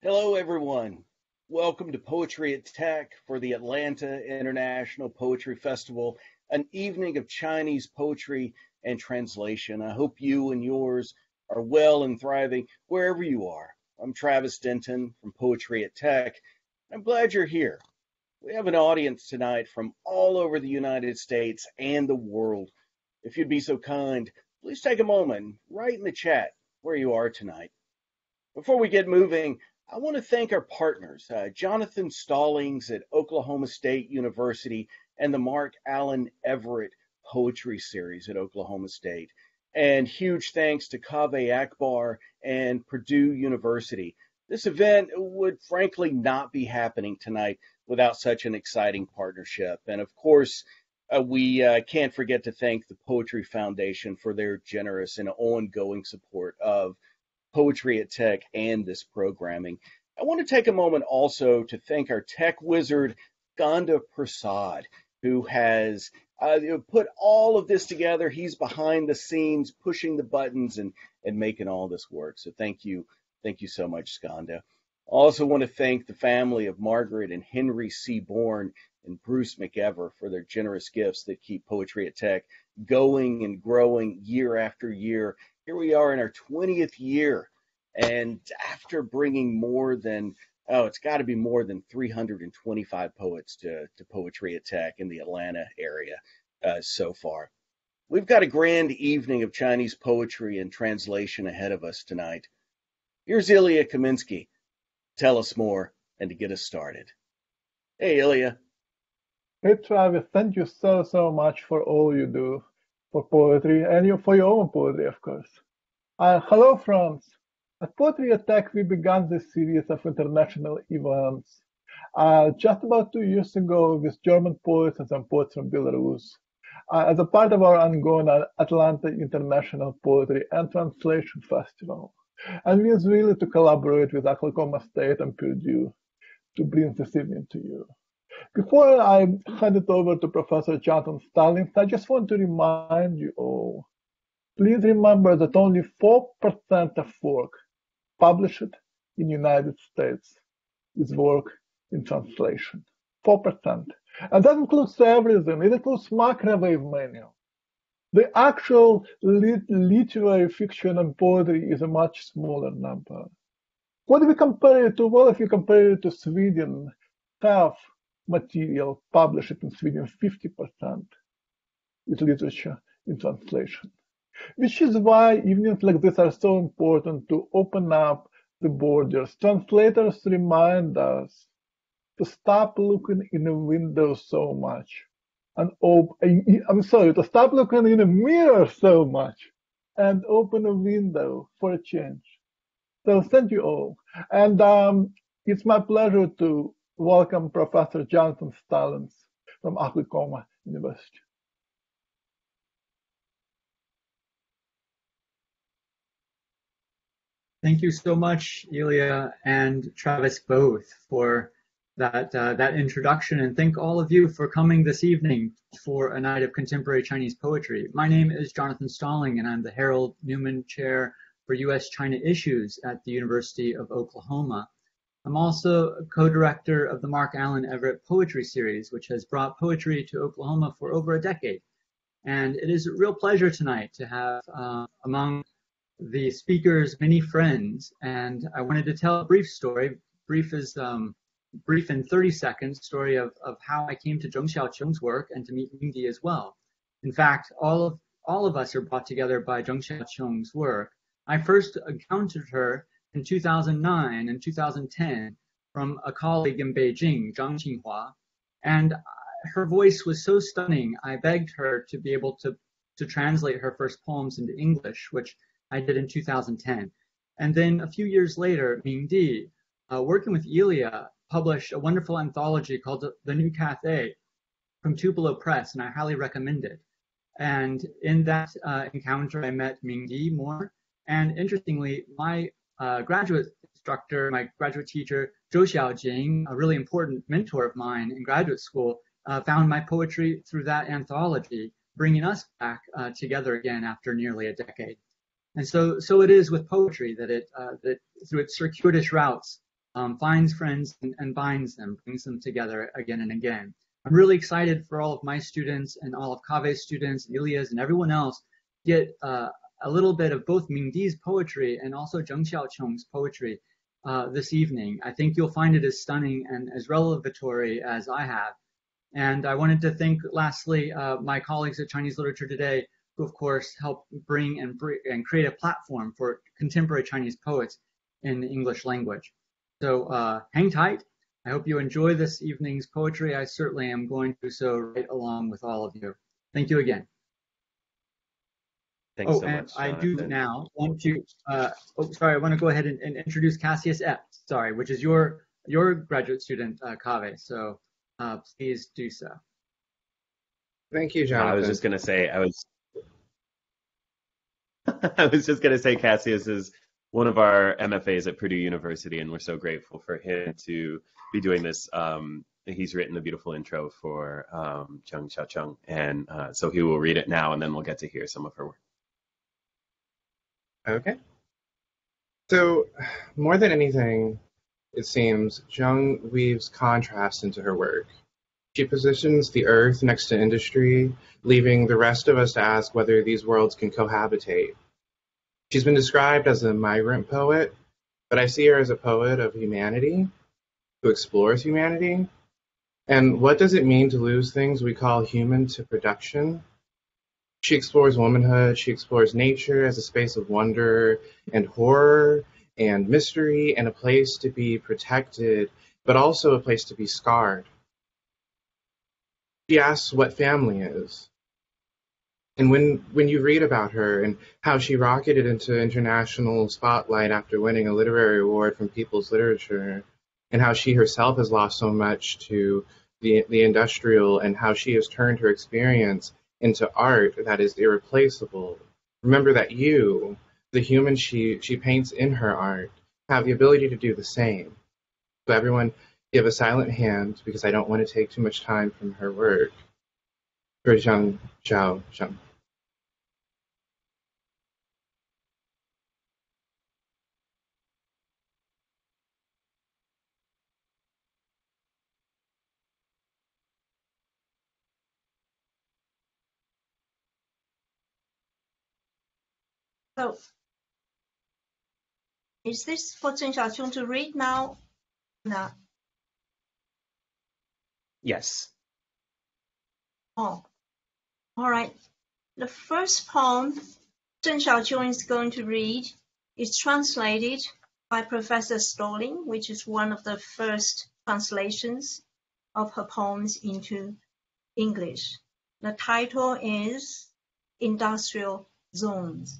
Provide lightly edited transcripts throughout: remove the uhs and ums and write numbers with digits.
Hello, everyone. Welcome to Poetry at Tech for the Atlanta International Poetry Festival, an evening of Chinese poetry and translation. I hope you and yours are well and thriving wherever you are. I'm Travis Denton from Poetry at Tech. I'm glad you're here. We have an audience tonight from all over the United States and the world. If you'd be so kind, please take a moment, write in the chat where you are tonight. Before we get moving, I want to thank our partners, Jonathan Stallings at Oklahoma State University and the Mark Allen Everett Poetry Series at Oklahoma State. And huge thanks to Kaveh Akbar and Purdue University. This event would frankly not be happening tonight without such an exciting partnership. And of course, we can't forget to thank the Poetry Foundation for their generous and ongoing support of Poetry at Tech and this programming. I want to take a moment also to thank our tech wizard, Ganda Prasad, who has put all of this together. He's behind the scenes, pushing the buttons and making all this work. So thank you so much, Skanda. I also want to thank the family of Margaret and Henry C. Bourne and Bruce McEver for their generous gifts that keep Poetry at Tech going and growing year after year. Here we are in our 20th year, and after bringing more than, it's got to be more than 325 poets to Poetry at Tech in the Atlanta area so far. We've got a grand evening of Chinese poetry and translation ahead of us tonight. Here's Ilya Kaminsky. Tell us more and to get us started. Hey, Ilya. Hey, Travis, thank you so much for all you do for poetry and for your own poetry, of course. Hello, France. At Poetry at Tech, we began this series of international events just about 2 years ago with German poets and some poets from Belarus as a part of our ongoing Atlanta International Poetry and Translation Festival. And we are thrilled to collaborate with Oklahoma State and Purdue to bring this evening to you. Before I hand it over to Professor Jonathan Stallings, I just want to remind you all, please remember that only 4% of work published in the United States is work in translation. 4%. And that includes everything. It includes microwave manual. The actual literary fiction and poetry is a much smaller number. What do we compare it to? Well, if you compare it to Sweden, half material published in Sweden, 50% is literature in translation. Which is why evenings like this are so important, to open up the borders. Translators remind us to stop looking in a window so much and to stop looking in a mirror so much and open a window for a change. So thank you all. And it's my pleasure to welcome Professor Jonathan Stallings from Oklahoma University. Thank you so much, Ilya and Travis, both, for that introduction, and thank all of you for coming this evening for a night of contemporary Chinese poetry. My name is Jonathan Stallings, and I'm the Harold Newman Chair for U.S.-China Issues at the University of Oklahoma. I'm also a co-director of the Mark Allen Everett Poetry Series, which has brought poetry to Oklahoma for over a decade. And it is a real pleasure tonight to have among the speakers many friends, and I wanted to tell a brief story. Brief in 30 seconds, story of how I came to Zheng Xiaoqiong's work and to meet Ming as well. In fact, all of us are brought together by Zheng Xiaoqiong's work. I first encountered her in 2009 and 2010 from a colleague in Beijing, Zhang Qinghua, and her voice was so stunning, I begged her to be able to translate her first poems into English, which I did in 2010. And then a few years later, Ming Di, working with Ilya, published a wonderful anthology called The New Cathay from Tupelo Press, and I highly recommend it. And in that encounter, I met Ming Di more. And interestingly, my graduate instructor, my graduate teacher, Zhou Xiaojing, a really important mentor of mine in graduate school, found my poetry through that anthology, bringing us back together again after nearly a decade. And so it is with poetry that that through its circuitous routes finds friends and binds them, brings them together again and again. I'm really excited for all of my students and all of Kave's students, Ilya's, and everyone else get a little bit of both Mingdi's poetry and also Zheng Xiaoqiong's poetry this evening. I think you'll find it as stunning and as revelatory as I have. And I wanted to thank, lastly, my colleagues at Chinese Literature Today, who, of course, helped bring and create a platform for contemporary Chinese poets in the English language. So hang tight. I hope you enjoy this evening's poetry. I certainly am going to do so right along with all of you. Thank you again. Thanks so and much, I Jonathan. do now want to, I want to go ahead and introduce Cassius Epps, which is your graduate student, Kave. So please do so. Thank you, Jonathan. I was just going to say, I was just going to say Cassius is one of our MFAs at Purdue University, and we're so grateful for him to be doing this. He's written a beautiful intro for Zheng Xiaoqiong, and so he will read it now, and then we'll get to hear some of her work. Okay. So, more than anything, it seems, Zheng weaves contrast into her work. She positions the earth next to industry, leaving the rest of us to ask whether these worlds can cohabitate. She's been described as a migrant poet, but I see her as a poet of humanity, who explores humanity. And what does it mean to lose things we call human to production? She explores womanhood, she explores nature as a space of wonder and horror and mystery and a place to be protected, but also a place to be scarred. She asks what family is. And when you read about her and how she rocketed into international spotlight after winning a literary award from People's Literature, and how she herself has lost so much to the industrial, and how she has turned her experience into art that is irreplaceable, remember that you, the human she paints in her art, have the ability to do the same. So everyone give a silent hand, because I don't want to take too much time from her work, for Zheng Xiaoqiong. So, is this for Zheng Xiaoqiong to read now? No. Yes. Oh, all right. The first poem Zheng Xiaoqiong is going to read is translated by Professor Stallings, which is one of the first translations of her poems into English. The title is Industrial Zones.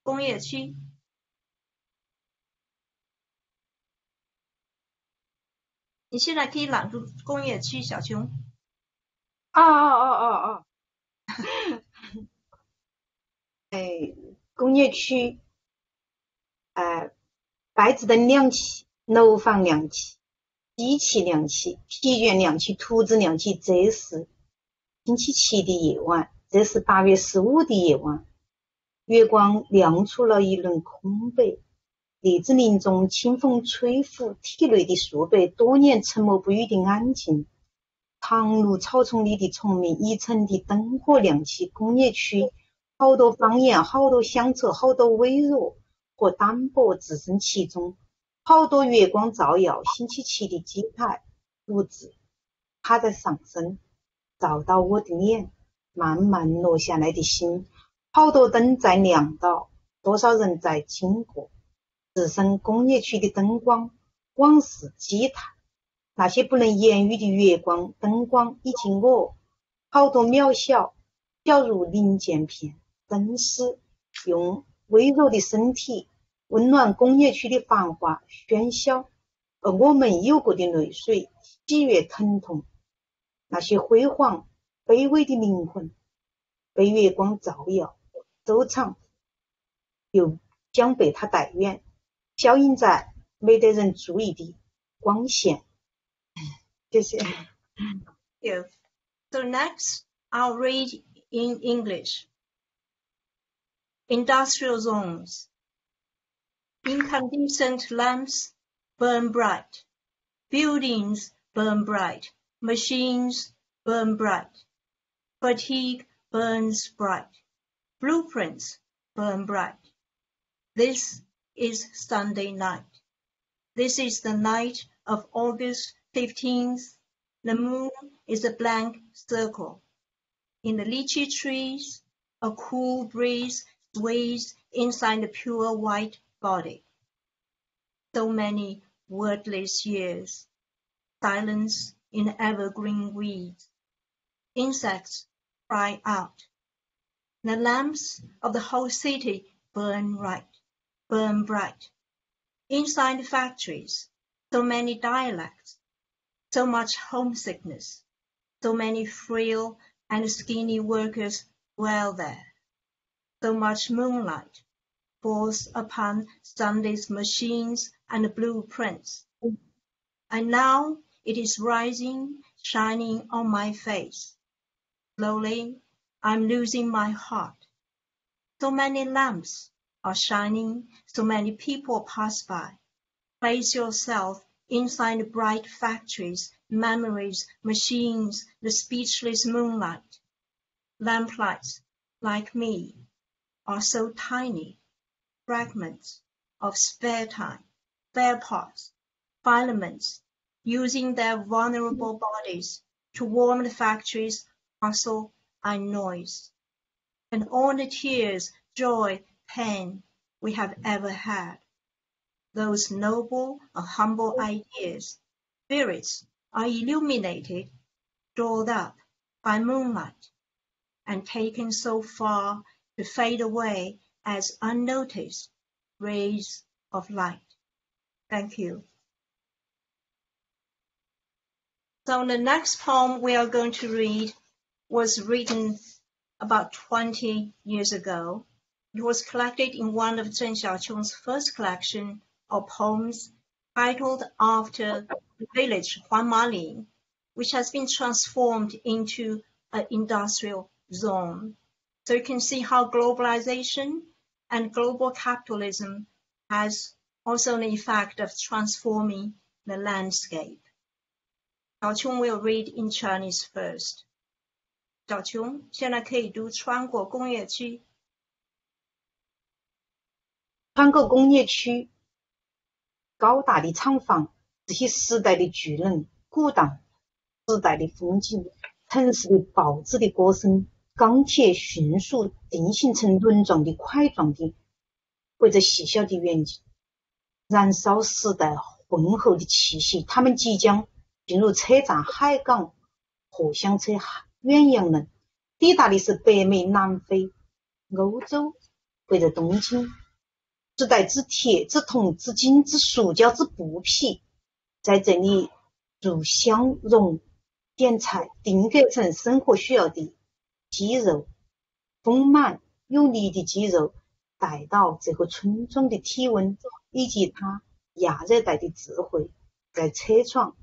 工业区。你现在可以朗读工业区，小琼。工业区，白炽灯亮起，楼房亮起，机器亮起，疲倦亮起，兔子亮起。这是星期7的夜晚，这是8月15的夜晚。月光亮出了一轮空白，栗子林中清风吹拂体内的树白，多年沉默不语的安静。唐芦草丛里的虫鸣，一层的灯火亮起。工业区，好多方言，好多乡愁，好多微弱和单薄置身其中。好多月光照耀，星期7的机台物质它在上升，照到我的脸，慢慢落下来的心。好多灯在亮到，多少人在经过。置身工业区的灯光，往事机台，那些不能言喻的月光灯光，以及我，好多渺小，小如零件片，灯丝用微弱的身体温暖工业区的繁华喧嚣，而我们有过的泪水，喜悦疼痛，那些辉煌卑微的灵魂，被月光照耀，收藏，又将被它带远，消隐在没得人注意的光线。谢谢。Yeah. So next, I'll read in English. Industrial zones. Incandescent lamps burn bright. Buildings burn bright. Machines burn bright. Fatigue burns bright. Blueprints burn bright. This is Sunday night. This is the night of August 15th. The moon is a blank circle. In the lychee trees, a cool breeze sways inside the pure white body. So many wordless years, silence in evergreen weeds. Insects cry out. The lamps of the whole city burn bright. Inside the factories, so many dialects, so much homesickness, so many frail and skinny workers dwell there. So much moonlight falls upon Sunday's machines and blueprints. And now it is rising, shining on my face. Slowly, I'm losing my heart. So many lamps are shining, so many people pass by. Place yourself inside the bright factories, memories, machines, the speechless moonlight. Lamplights, like me, are so tiny, fragments of spare time, spare parts, filaments, using their vulnerable bodies to warm the factory's hustle and noise. And all the tears, joy, pain we have ever had. Those noble and humble ideas, spirits are illuminated, stored up by moonlight, and taken so far to fade away as unnoticed rays of light. Thank you. So the next poem we are going to read was written about 20 years ago. It was collected in one of Zheng Xiaoqiong's first collection of poems titled after the village Huanmaling, which has been transformed into an industrial zone. So you can see how globalization and global capitalism has also an effect of transforming the landscape. Xiaoqiong will read in Chinese first. 小琼现在可以读穿过工业区。穿过工业区，高大的厂房，这些时代的巨人，鼓荡时代的风景，城市的报纸的歌声，钢铁迅速定型成轮状的块状的或者细小的远景，燃烧时代浑厚的气息，他们即将进入车站、海港、货箱车、远洋人，抵达的是北美、南非、欧洲或者东京。时代之铁、之铜、之金、之塑胶、之布匹，在这里如香蓉点菜，定格成生活需要的肌肉，丰满有力的肌肉带到这个村庄的体温以及它亚热带的智慧，在车床、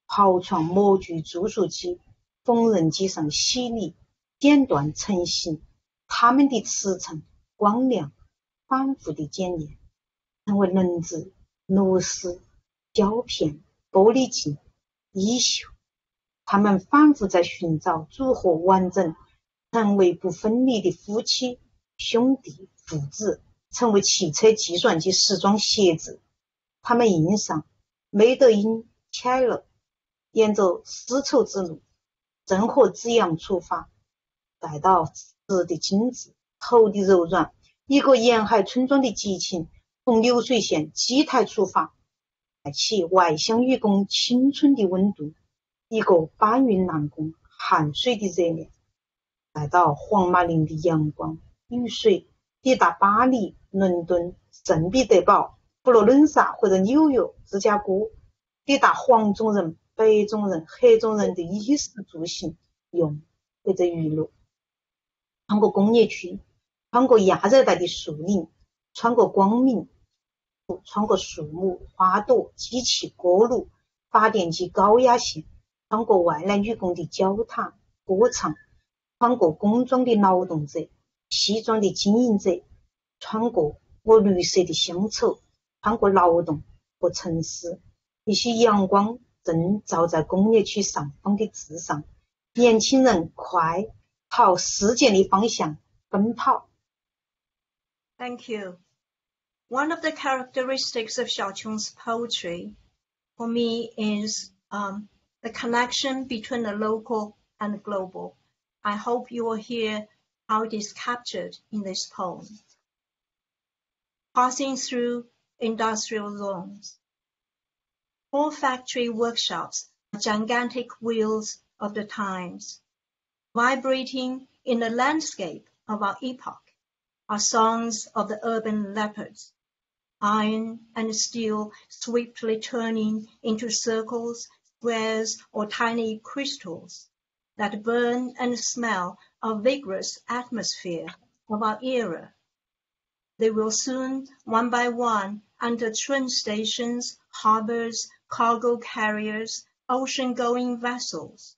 刨床、模具、注塑机、缝纫机上洗礼、剪断、成型，它们的驰骋、光亮、反复的检验，成为轮子、螺丝、胶片、玻璃镜、衣袖。他们反复在寻找组合完整，成为不分离的夫妻、兄弟、父子，成为汽车、计算机、时装、鞋子。他们印上梅德因起来了，沿着丝绸之路，正和子阳出发，带到词的精致，头的柔软。一个沿海村庄的激情，从流水线机台出发，带起外乡渔工青春的温度，一个搬运男工汗水的热量，带到黄马林的阳光雨水，抵达巴黎、伦敦、圣彼得堡、佛罗伦萨或者纽约、芝加哥，抵达黄种人、白种人、黑种人的衣食住行用或者娱乐。穿过工业区，穿过亚热带的树林，穿过光明，穿过树木、花朵、机器、锅炉、发电机、高压线，穿过外来女工的脚踏、歌唱，穿过工庄的劳动者、西装的经营者，穿过我绿色的乡愁，穿过劳动和和城市，一些阳光正照在工业区上方的字上，年轻人快朝世界的方向奔跑。 Thank you. One of the characteristics of Xiaoqiong's poetry for me is the connection between the local and the global. I hope you will hear how it is captured in this poem. Passing through industrial zones. All factory workshops are gigantic wheels of the times. Vibrating in the landscape of our epoch are songs of the urban leopards, iron and steel swiftly turning into circles, squares, or tiny crystals that burn and smell a vigorous atmosphere of our era. They will soon, one by one, enter train stations, harbors, cargo carriers, ocean-going vessels,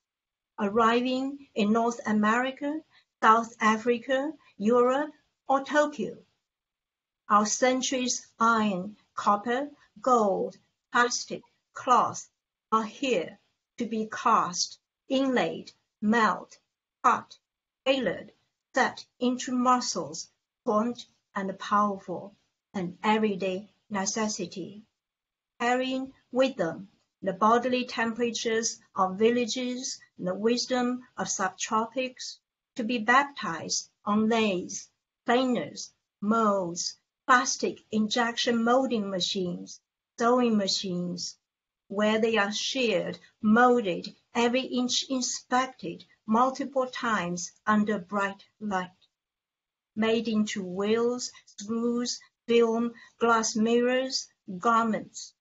arriving in North America, South Africa, Europe, or Tokyo. Our centuries iron, copper, gold, plastic, cloth are here to be cast, inlaid, melt, cut, tailored, set into muscles, formed and powerful, an everyday necessity, carrying with them the bodily temperatures of villages and the wisdom of subtropics, to be baptized on lathes, planers, molds, plastic injection molding machines, sewing machines, where they are sheared, molded, every inch inspected multiple times under bright light, made into wheels, screws, film, glass mirrors, garments.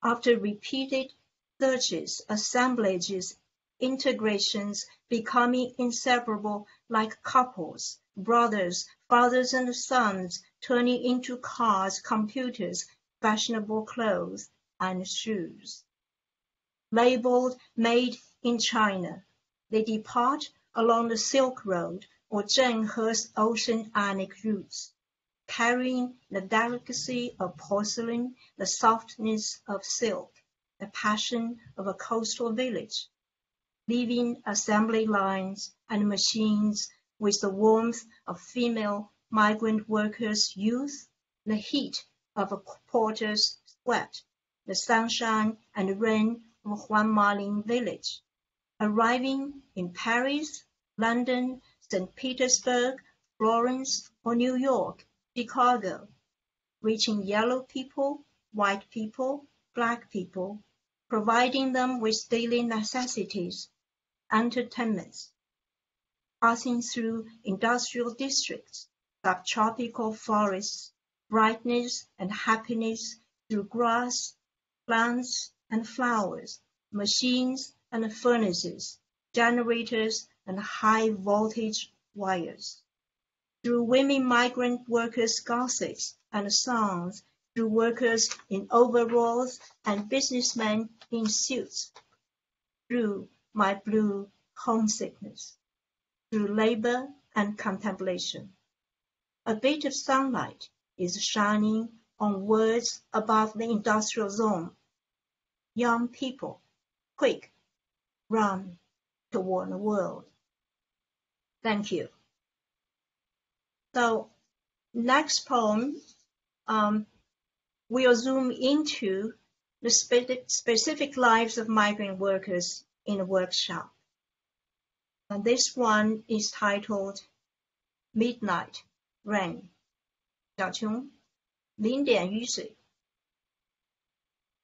After repeated searches, assemblages, integrations, becoming inseparable like couples, brothers, fathers and sons, turning into cars, computers, fashionable clothes, and shoes. Labeled made in China, they depart along the Silk Road or Zhenghe's oceanic routes, carrying the delicacy of porcelain, the softness of silk, the passion of a coastal village, leaving assembly lines and machines with the warmth of female migrant workers' youth, the heat of a porter's sweat, the sunshine and rain of Huan Maling village, arriving in Paris, London, St. Petersburg, Florence, or New York, Chicago, reaching yellow people, white people, black people, providing them with daily necessities, entertainments, passing through industrial districts, subtropical forests, brightness and happiness through grass, plants and flowers, machines and furnaces, generators and high voltage wires, through women migrant workers' gossips and songs, through workers in overalls and businessmen in suits, through my blue homesickness, through labor and contemplation. A bit of sunlight is shining on words above the industrial zone. Young people, quick, run toward the world. Thank you. So next poem, we'll zoom into the specific lives of migrant workers in a workshop. And this one is titled Midnight Rain. 小琼，零点雨水。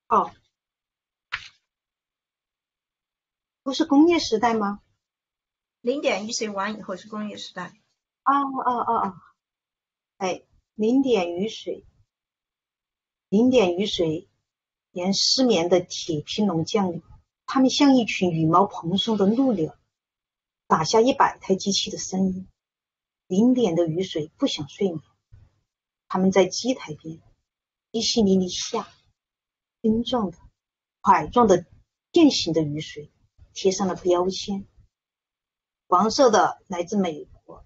哦，不是工业时代吗？零点雨水完以后是工业时代。哎，零点雨水，零点雨水，连失眠的铁皮龙降临，他们像一群羽毛蓬松的鹭鸟，打下100台机器的声音。零点的雨水不想睡眠，他们在机台边，机器里下，冰状的、块状的、电形的雨水贴上了标签，黄色的来自美国，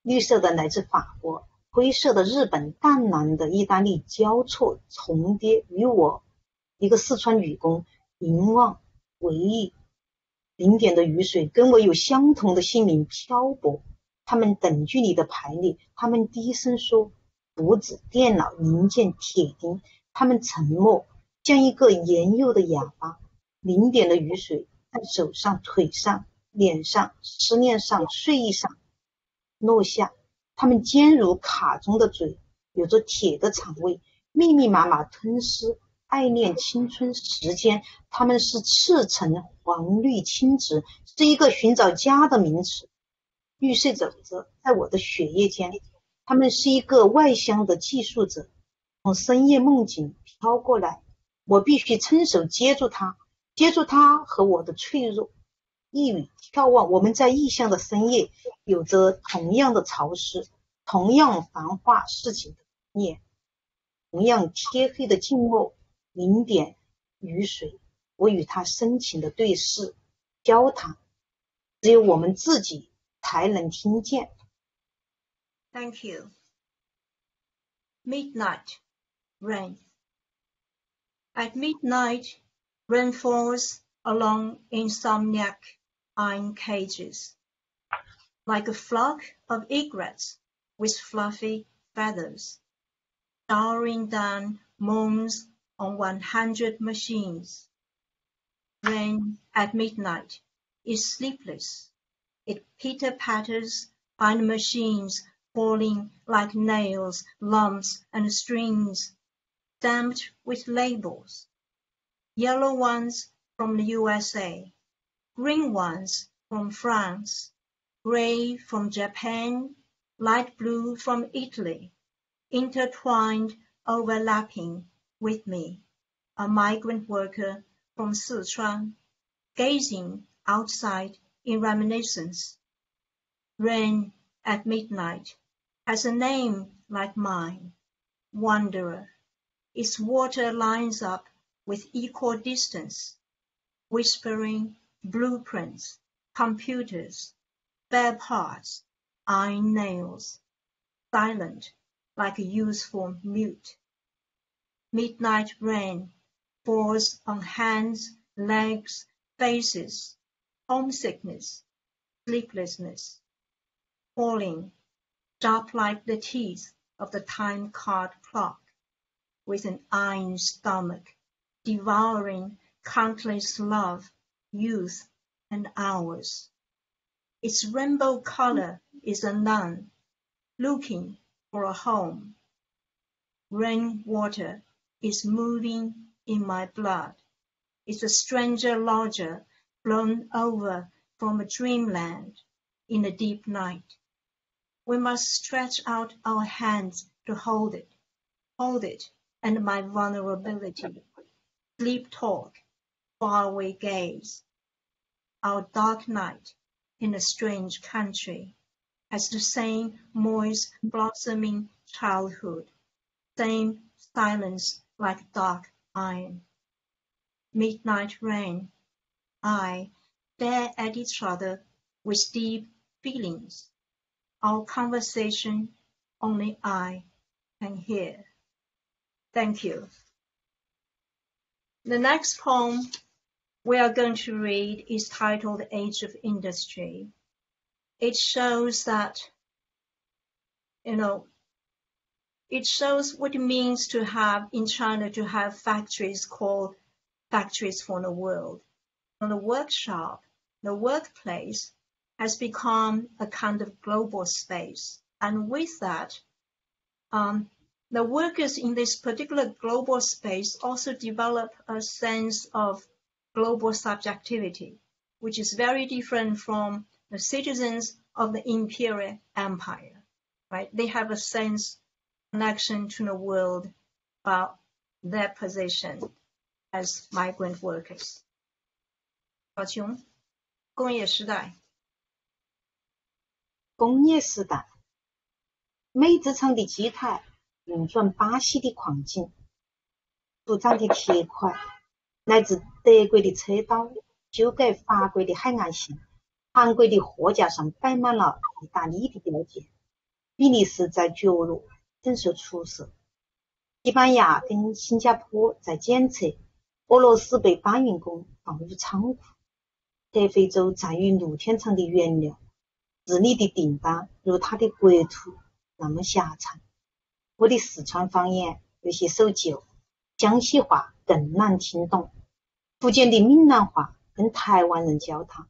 绿色的来自法国，灰色的日本，淡蓝的意大利交错重叠，与我一个四川女工，凝望回忆零点的雨水，跟我有相同的姓名漂泊。他们等距离的排列，他们低声说簿子、电脑、零件、铁钉。他们沉默，像一个年幼的哑巴。零点的雨水在手上、腿上、脸上、思念上、睡意上落下。他们尖如卡中的嘴，有着铁的肠胃，密密麻麻吞噬爱恋、青春、时间。他们是赤橙黄绿青紫，是一个寻找家的名词。玉碎走着，在我的血液间。他们是一个外乡的寄宿者，从深夜梦境飘过来。我必须伸手接住他，接住他和我的脆弱。一语眺望，我们在异乡的深夜，有着同样的潮湿，同样繁华事情的念，同样贴黑的静默。零点雨水，我与他深情的对视交谈，只有我们自己才能听见。 Thank you. Midnight rain. At midnight, rain falls along insomniac iron cages, like a flock of egrets with fluffy feathers, showering down moons on 100 machines. Rain at midnight is sleepless. It pitter-patters on the machines, falling like nails, lumps, and strings, stamped with labels. Yellow ones from the USA, green ones from France, gray from Japan, light blue from Italy, intertwined, overlapping with me, a migrant worker from Sichuan, gazing outside in reminiscence. Rain at midnight has a name like mine, Wanderer. Its water lines up with equal distance, whispering blueprints, computers, spare parts, iron nails, silent like a useful mute. Midnight rain falls on hands, legs, faces, homesickness, sleeplessness, falling sharp like the teeth of the time-card clock, with an iron stomach, devouring countless love, youth, and hours. Its rainbow color is a nun, looking for a home. Rainwater is moving in my blood. It's a stranger lodger blown over from a dreamland in the deep night. We must stretch out our hands to hold it and my vulnerability. Sleep talk, faraway gaze. Our dark night in a strange country has the same moist, blossoming childhood, same silence like dark iron. Midnight rain, I stare at each other with deep feelings. Our conversation only I can hear. Thank you. The next poem we are going to read is titled Age of Industry. It shows that, it shows what it means to have, in China, to have factories called factories for the world. And the workshop, the workplace, has become a kind of global space. And with that, the workers in this particular global space also develop a sense of global subjectivity, which is very different from the citizens of the imperial empire, right? They have a sense connection to the world about their position as migrant workers. 小琼，工业时代。工业时代，梅子厂的机台运转巴西的矿井，组装的铁块来自德国的车刀，修改法国的海岸线，韩国的货架上摆满了意大利的标记，比利时在角落整修出色，西班牙跟新加坡在检测，俄罗斯被搬运工放入仓库，核废洲在于露天场的原料，治理的订单如它的国土那么狭长。我的四川方言有些守旧，江西话更难听懂，福建的闽南话跟台湾人交谈，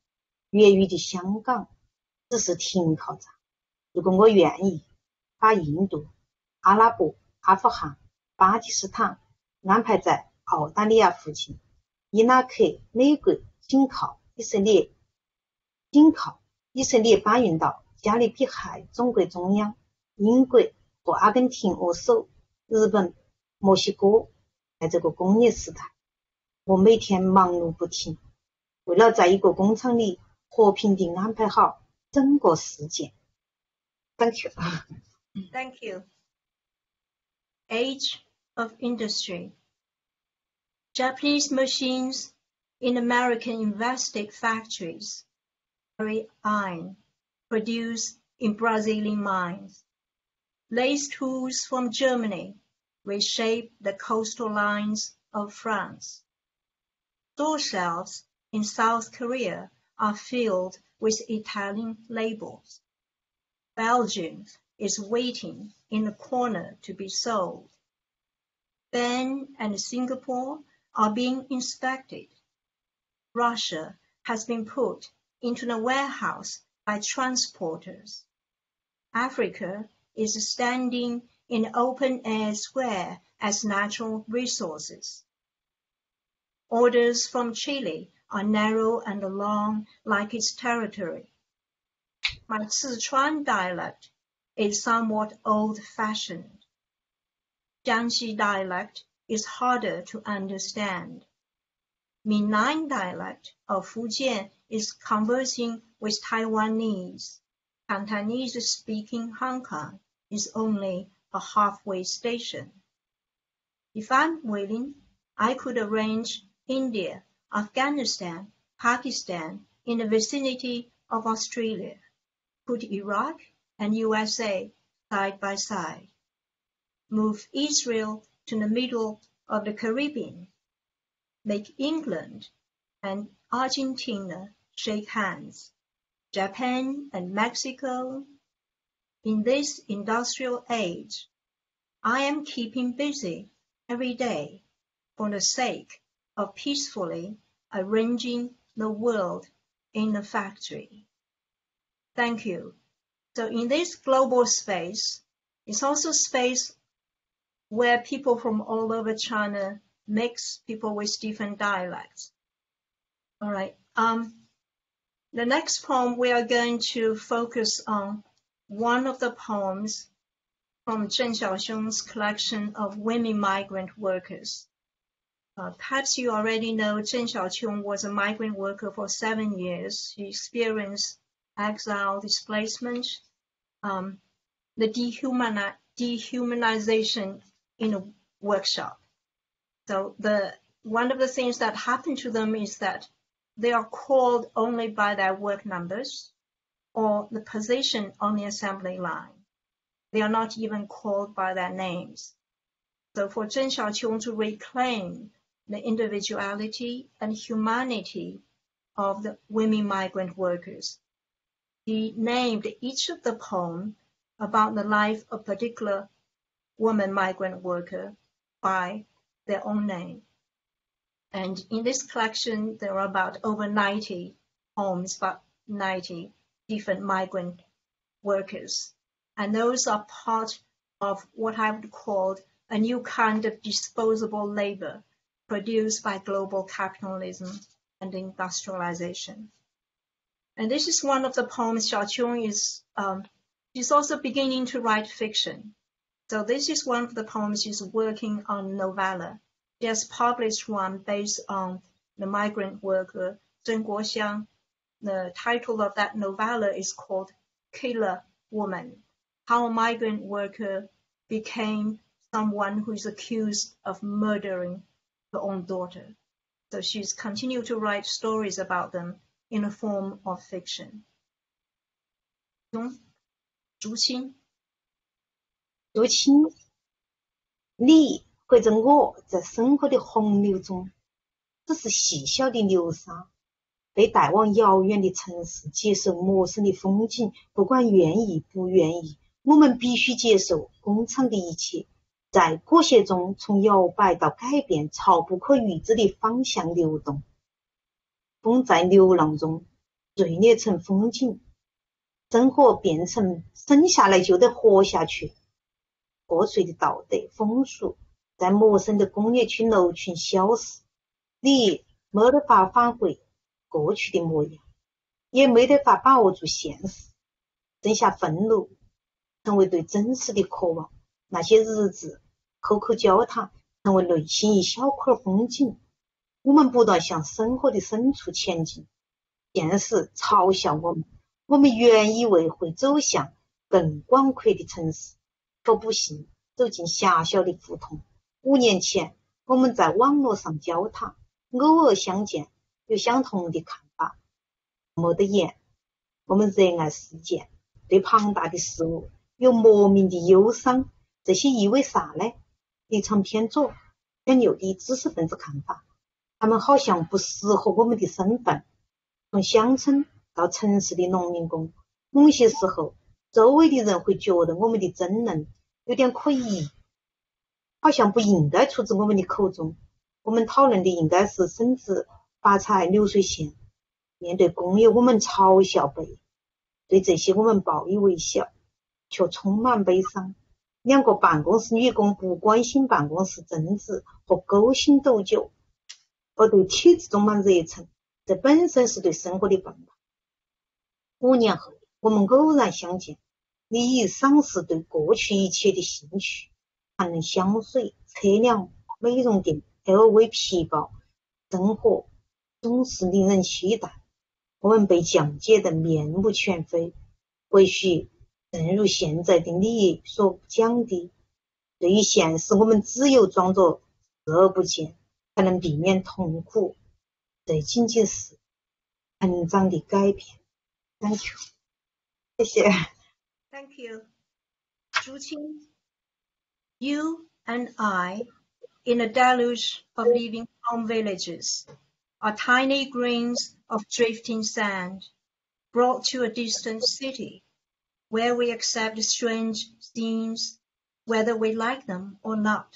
粤语的香港只是停靠站。如果我愿意，把印度、阿拉伯、阿富汗、巴基斯坦安排在澳大利亚附近，伊拉克、美国紧靠以色列搬运到加勒比海总国中央，英国和阿根廷握手，日本、墨西哥在这个工业时代，我每天忙碌不停，为了在一个工厂里和平地安排好整个世界。Thank you. Thank you. Age of industry. Japanese machines in American invested factories carry iron produced in Brazilian mines. Lace tools from Germany reshape the coastal lines of France. Store shelves in South Korea are filled with Italian labels. Belgium is waiting in the corner to be sold. Spain and Singapore are being inspected. Russia has been put into the warehouse by transporters. Africa is standing in open-air square as natural resources. Orders from Chile are narrow and long like its territory. My Sichuan dialect is somewhat old-fashioned. Jiangxi dialect is harder to understand. Minnan dialect of Fujian is conversing with Taiwanese. Cantonese speaking Hong Kong is only a halfway station. If I'm willing, I could arrange India, Afghanistan, Pakistan in the vicinity of Australia. Put Iraq and USA side by side. Move Israel to the middle of the Caribbean. Make England and Argentina shake hands. Japan and Mexico. In this industrial age, I am keeping busy every day for the sake of peacefully arranging the world in the factory. Thank you. So in this global space, it's also space where people from all over China mix people with different dialects. All right. The next poem, we are going to focus on one of the poems from Zheng Xiaoqiong's collection of women migrant workers. Perhaps you already know Zheng Xiaoqiong was a migrant worker for 7 years. She experienced exile, displacement, the dehumanization in a workshop. So one of the things that happened to them is that they are called only by their work numbers or the position on the assembly line. They are not even called by their names. So for Zheng Xiaoqiong to reclaim the individuality and humanity of the women migrant workers, he named each of the poems about the life of a particular woman migrant worker by their own name. And in this collection, there are about over 90 poems, about 90 different migrant workers. And those are part of what I would call a new kind of disposable labor produced by global capitalism and industrialization. And this is one of the poems Xiaoqiong she's also beginning to write fiction. So this is one of the poems she's working on novella. She has published one based on the migrant worker, Zheng Xiaoqiong. The title of that novella is called Killer Woman, How a Migrant Worker Became Someone Who is Accused of Murdering Her Own Daughter. So she's continued to write stories about them in a form of fiction. 竹青你或者我在生活的洪流中只是细小的流沙，被带往遥远的城市，接受陌生的风景，不管愿意不愿意，我们必须接受工厂的一切，在裹挟中从摇摆到改变，朝不可预知的方向流动。风在流浪中锐裂成风景，生活变成生下来就得活下去。破碎的道德风俗在陌生的工业区楼群消失，你没得法返回过去的模样，也没得法把握住现实，剩下愤怒，成为对真实的渴望。那些日子口口交谈，成为内心一小块风景。我们不断向生活的深处前进，现实嘲笑我们，我们原以为会走向更广阔的城市，可不幸走进狭小的胡同。5年前，我们在网络上交谈，偶尔相见，有相同的看法。没得言，我们热爱世界，对庞大的事物有莫名的忧伤。这些意味啥呢？立场偏左、偏右的知识分子看法，他们好像不适合我们的身份。从乡村到城市的农民工，某些时候，周围的人会觉得我们的争论有点诡异，好像不应该出自我们的口中。我们讨论的应该是省直发财流水线。面对工业，我们嘲笑北，对这些我们报以微笑，却充满悲伤。2个办公室女工不关心办公室政治和勾心斗角，而对体制充满热忱，这本身是对生活的奔跑。5年后，我们偶然相见，你已丧失对过去一切的兴趣，谈论香水、车辆、美容店、LV 皮包，生活总是令人期待。我们被讲解得面目全非，或许正如现在的你所讲的，对于现实，我们只有装作视而不见，才能避免痛苦。这仅仅是成长的改变。Thank you， 谢谢。Thank you. Zhu Qing, you and I, in a deluge of living home villages, are tiny grains of drifting sand, brought to a distant city, where we accept strange scenes, whether we like them or not.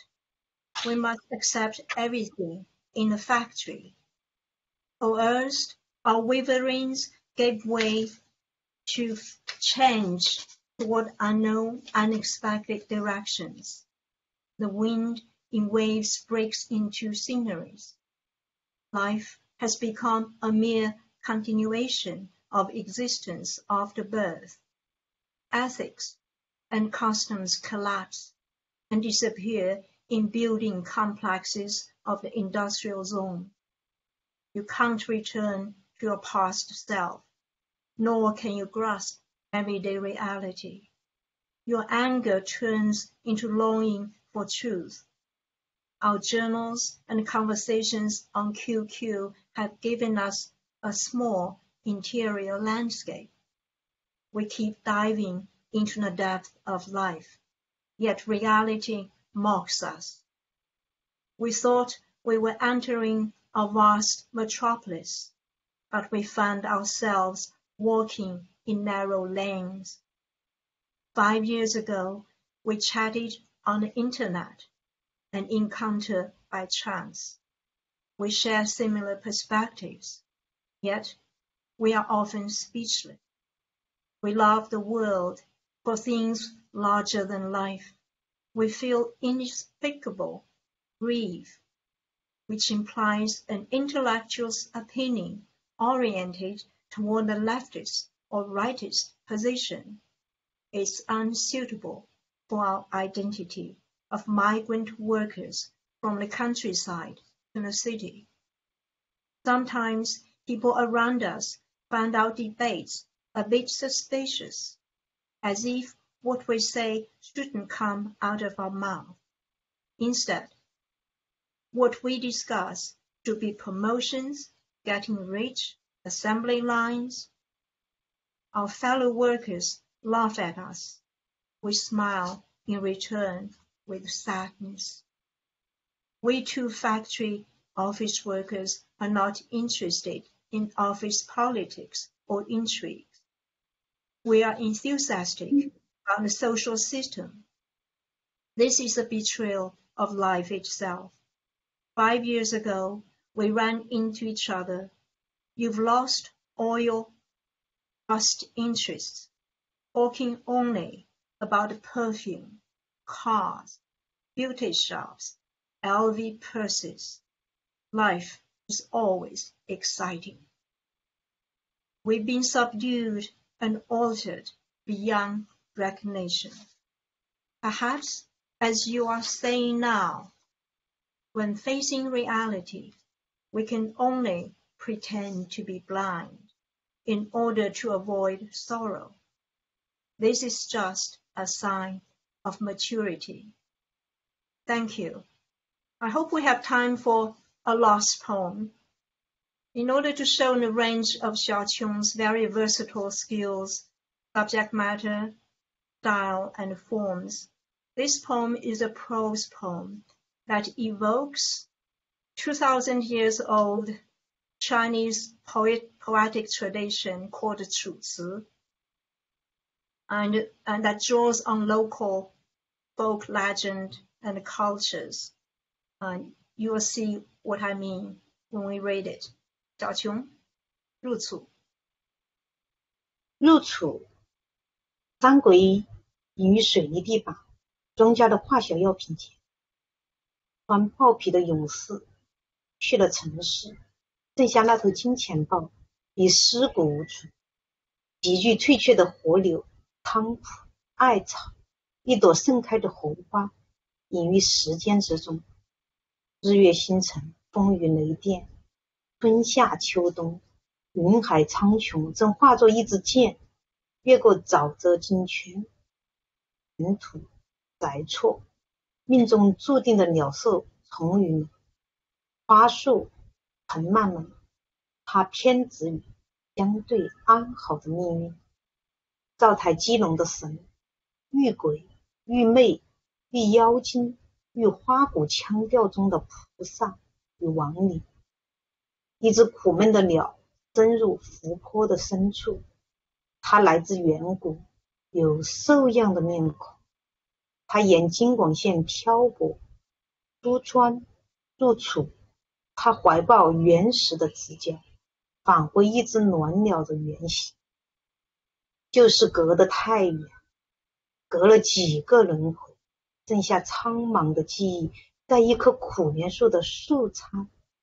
We must accept everything in a factory. Or else our waverings gave way to change toward unknown, unexpected directions. The wind in waves breaks into sceneries. Life has become a mere continuation of existence after birth. Ethics and customs collapse and disappear in building complexes of the industrial zone. You can't return to your past self, nor can you grasp everyday reality. Your anger turns into longing for truth. Our journals and conversations on QQ have given us a small interior landscape. We keep diving into the depth of life, yet reality mocks us. We thought we were entering a vast metropolis, but we found ourselves walking in narrow lanes. 5 years ago, we chatted on the internet, an encounter by chance. We share similar perspectives, yet we are often speechless. We love the world for things larger than life. We feel inexplicable grief, which implies an intellectual's opinion oriented toward the leftist or rightist position. Is unsuitable for our identity of migrant workers from the countryside to the city. Sometimes people around us find our debates a bit suspicious, as if what we say shouldn't come out of our mouth. Instead, what we discuss should be promotions, getting rich, assembly lines. Our fellow workers laugh at us. We smile in return with sadness. We too factory office workers are not interested in office politics or intrigues. We are enthusiastic about the social system. This is a betrayal of life itself. 5 years ago, we ran into each other. You've lost all your past interests, talking only about perfume, cars, beauty shops, LV purses. Life is always exciting. We've been subdued and altered beyond recognition. Perhaps, as you are saying now, when facing reality, we can only pretend to be blind in order to avoid sorrow. This is just a sign of maturity. Thank you. I hope we have time for a last poem. In order to show the range of Xiaoqiong's very versatile skills, subject matter, style, and forms, this poem is a prose poem that evokes 2,000 years old Chinese poetic tradition called 楚辞, and that draws on local folk legend and cultures. You will see what I mean when we read it. 小琼，入楚。入楚，三国隐于水泥地板，庄家的化学药品前。穿豹皮的勇士去了城市，剩下那头金钱豹已尸骨无存。几具退却的河流、汤浦、艾草，一朵盛开的红花，隐于时间之中。日月星辰，风雨雷电，春夏秋冬，云海苍穹，正化作一支箭，越过沼泽金泉，尘土载错，命中注定的鸟兽虫鱼们，花树藤蔓们，它偏执于相对安好的命运。灶台鸡笼的神，遇鬼、遇魅、遇妖精、遇花鼓腔调中的菩萨与亡灵。一只苦闷的鸟深入湖泊的深处，它来自远古，有兽样的面孔，它沿京广线漂泊，出川入楚，它怀抱原始的直角，返回一只鸾鸟的原形。就是隔得太远，隔了几个轮回，剩下苍茫的记忆，在一棵苦楝树的树枝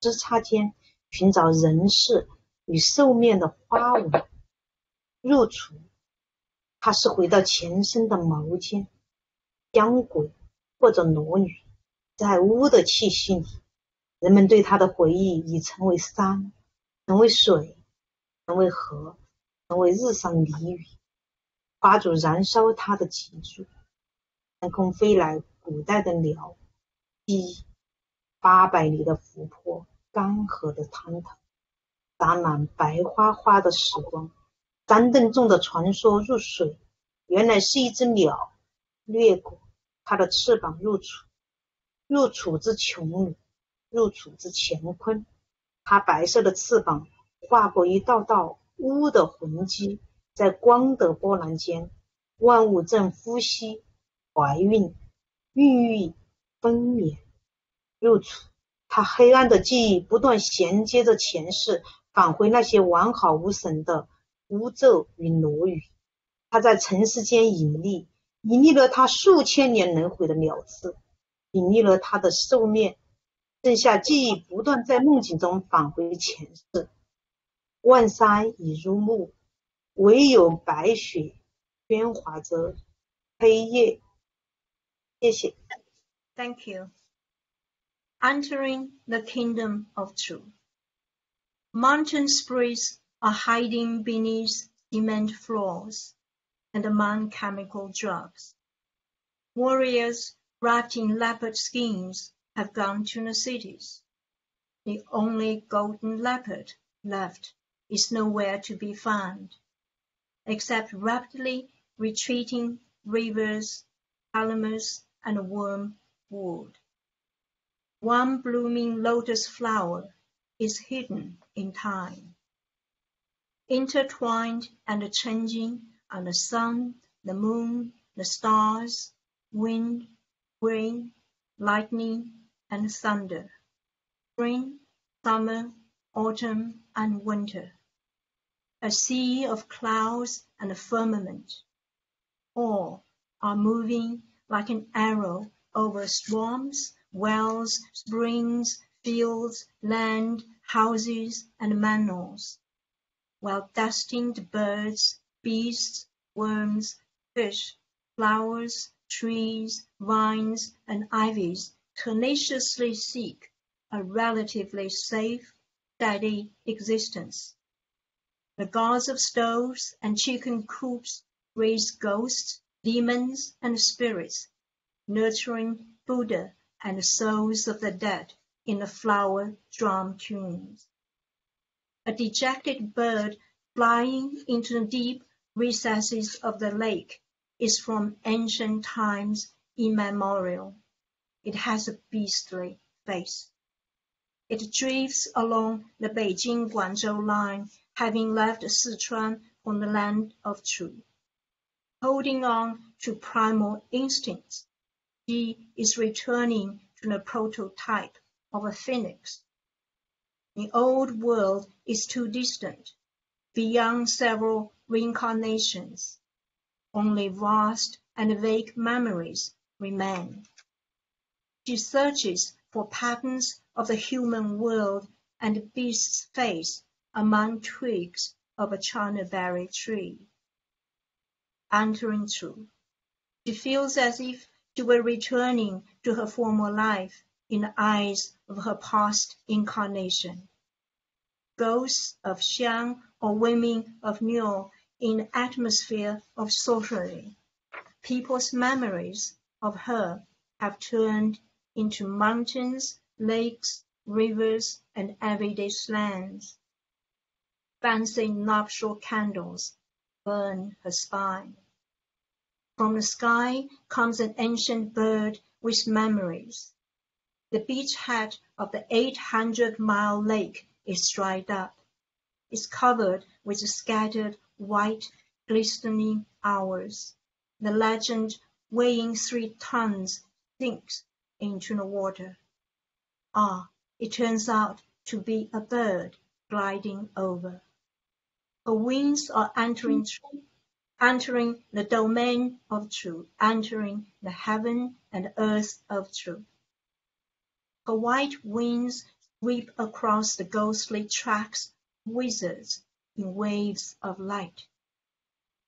杈间寻找人世与兽面的花纹。入楚，它是回到前生的眸间，江鬼或者裸女，在巫的气息里，人们对它的回忆已成为山，成为水，成为河，成为日上俚语。花主燃烧它的脊柱，天空飞来古代的鸟鸡，800里的湖泊，干涸的滩头，洒满白花花的时光。山洞中的传说入水，原来是一只鸟掠过它的翅膀入楚。入楚之穷鲁，入楚之乾坤。它白色的翅膀划过一道道乌的痕迹，在光的波澜间，万物正呼吸、怀孕、孕育、分娩。入楚，它黑暗的记忆不断衔接着前世，返回那些完好无损的巫咒与裸语。它在尘世间隐匿，隐匿了它数千年轮回的鸟翅，隐匿了它的兽面，剩下记忆不断在梦境中返回前世。万山已入暮，唯有白雪喧哗着黑夜。谢谢。 Thank you. Entering the kingdom of Zhou. Mountain spirits are hiding beneath cement floors and among chemical drugs. Warriors wrapped in leopard skins have gone to the cities. The only golden leopard left is nowhere to be found, except rapidly retreating rivers, calamus, and wormwood. one blooming lotus flower is hidden in time. Intertwined and changing are the sun, the moon, the stars, wind, rain, lightning, and thunder, spring, summer, autumn, and winter. A sea of clouds and a firmament. All are moving like an arrow over swamps, wells, springs, fields, land, houses, and manors, while destined birds, beasts, worms, fish, flowers, trees, vines, and ivies tenaciously seek a relatively safe, steady existence. The gods of stoves and chicken coops raise ghosts, demons, and spirits, nurturing Buddha and the souls of the dead in the flower drum tunes. A dejected bird flying into the deep recesses of the lake is from ancient times immemorial. It has a beastly face. It drifts along the Beijing-Guangzhou line, having left Sichuan from the land of Chu. Holding on to primal instincts, she is returning to the prototype of a phoenix. The old world is too distant, beyond several reincarnations. Only vast and vague memories remain. She searches for patterns of the human world and beast's face among twigs of a chanaberry tree. Entering Chu, she feels as if she were returning to her former life in the eyes of her past incarnation. Ghosts of Xiang or women of Niu in the atmosphere of sorcery, people's memories of her have turned into mountains, lakes, rivers, and everyday slangs. Fancy nuptial candles burn her spine. From the sky comes an ancient bird with memories. The beachhead of the 800-mile lake is dried up. It's covered with scattered white, glistening hours. The legend, weighing 3 tons, sinks into the water. It turns out to be a bird gliding over. Her wings are entering the domain of truth, entering the heaven and earth of truth. Her white wings sweep across the ghostly tracks of wizards in waves of light.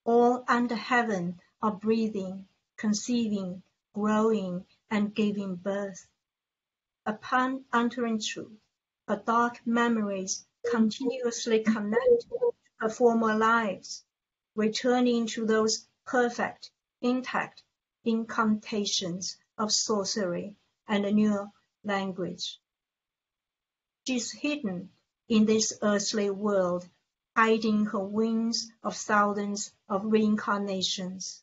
All under heaven are breathing, conceiving, growing, and giving birth. Upon entering truth, her dark memories continuously connect to her former lives, returning to those perfect, intact incantations of sorcery and a new language. She's hidden in this earthly world, hiding her wings of thousands of reincarnations,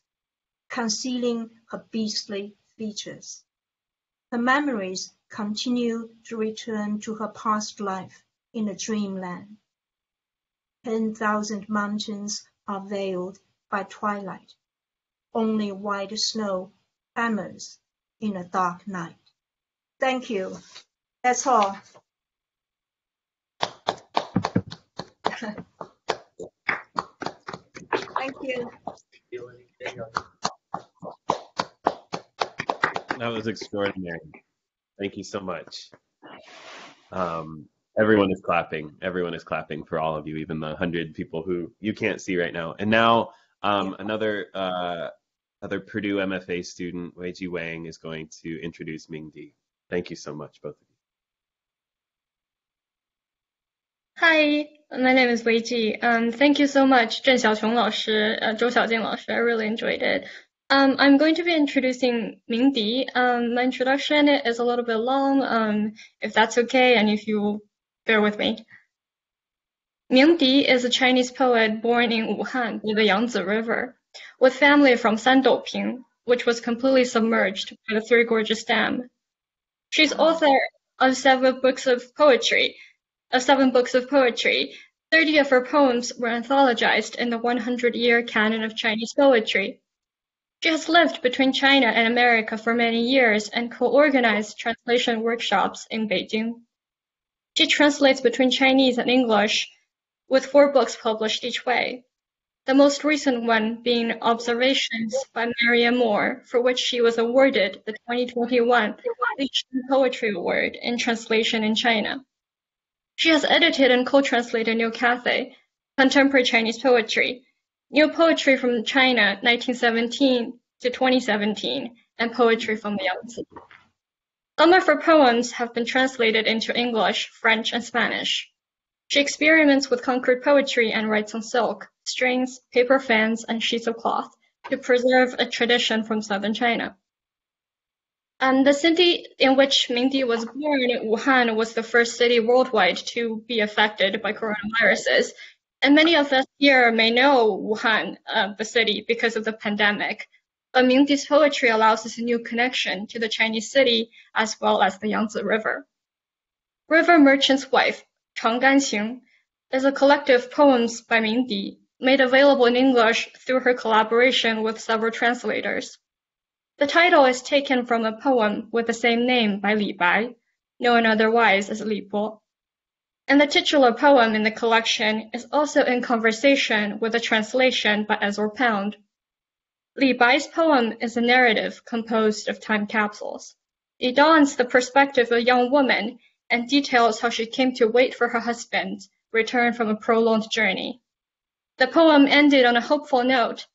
concealing her beastly features. Her memories continue to return to her past life in the dreamland. 10,000 mountains are veiled by twilight. Only white snow hammers in a dark night. Thank you. That's all. Thank you. That was extraordinary. Thank you so much. Everyone is clapping. Everyone is clapping for all of you, even the 100 people who you can't see right now. And now another Purdue MFA student, Weiji Wang, is going to introduce Ming Di. Thank you so much, both of you. Hi, my name is Weiji. Thank you so much, Zheng Xiaoqiong 老师, Zhou Xiaojing 老师. I really enjoyed it. I'm going to be introducing Ming Di. My introduction is a little bit long, if that's okay, and if you bear with me. Ming Di is a Chinese poet born in Wuhan near the Yangtze River, with family from Sandoping, which was completely submerged by the Three Gorges Dam. She's author of seven books of poetry. 30 of her poems were anthologized in the 100-year canon of Chinese poetry. She has lived between China and America for many years and co-organized translation workshops in Beijing. She translates between Chinese and English, with 4 books published each way. The most recent one being Observations by Marianne Moore, for which she was awarded the 2021 Lichun Poetry Award in Translation in China. She has edited and co-translated New Cathay, Contemporary Chinese Poetry, New Poetry from China 1917 to 2017, and Poetry from the Yangtze. Some of her poems have been translated into English, French, and Spanish. She experiments with concrete poetry and writes on silk, strings, paper fans, and sheets of cloth to preserve a tradition from southern China. The city in which Mingdi was born, Wuhan, was the first city worldwide to be affected by coronaviruses. And many of us here may know Wuhan, the city, because of the pandemic. But Mingdi's poetry allows us a new connection to the Chinese city as well as the Yangtze River. River Merchant's Wife, Changganxing, is a collective of poems by Mingdi, made available in English through her collaboration with several translators. The title is taken from a poem with the same name by Li Bai, known otherwise as Li Bo. And the titular poem in the collection is also in conversation with a translation by Ezra Pound. Li Bai's poem is a narrative composed of time capsules. It dawns the perspective of a young woman and details how she came to wait for her husband, return from a prolonged journey. The poem ended on a hopeful note.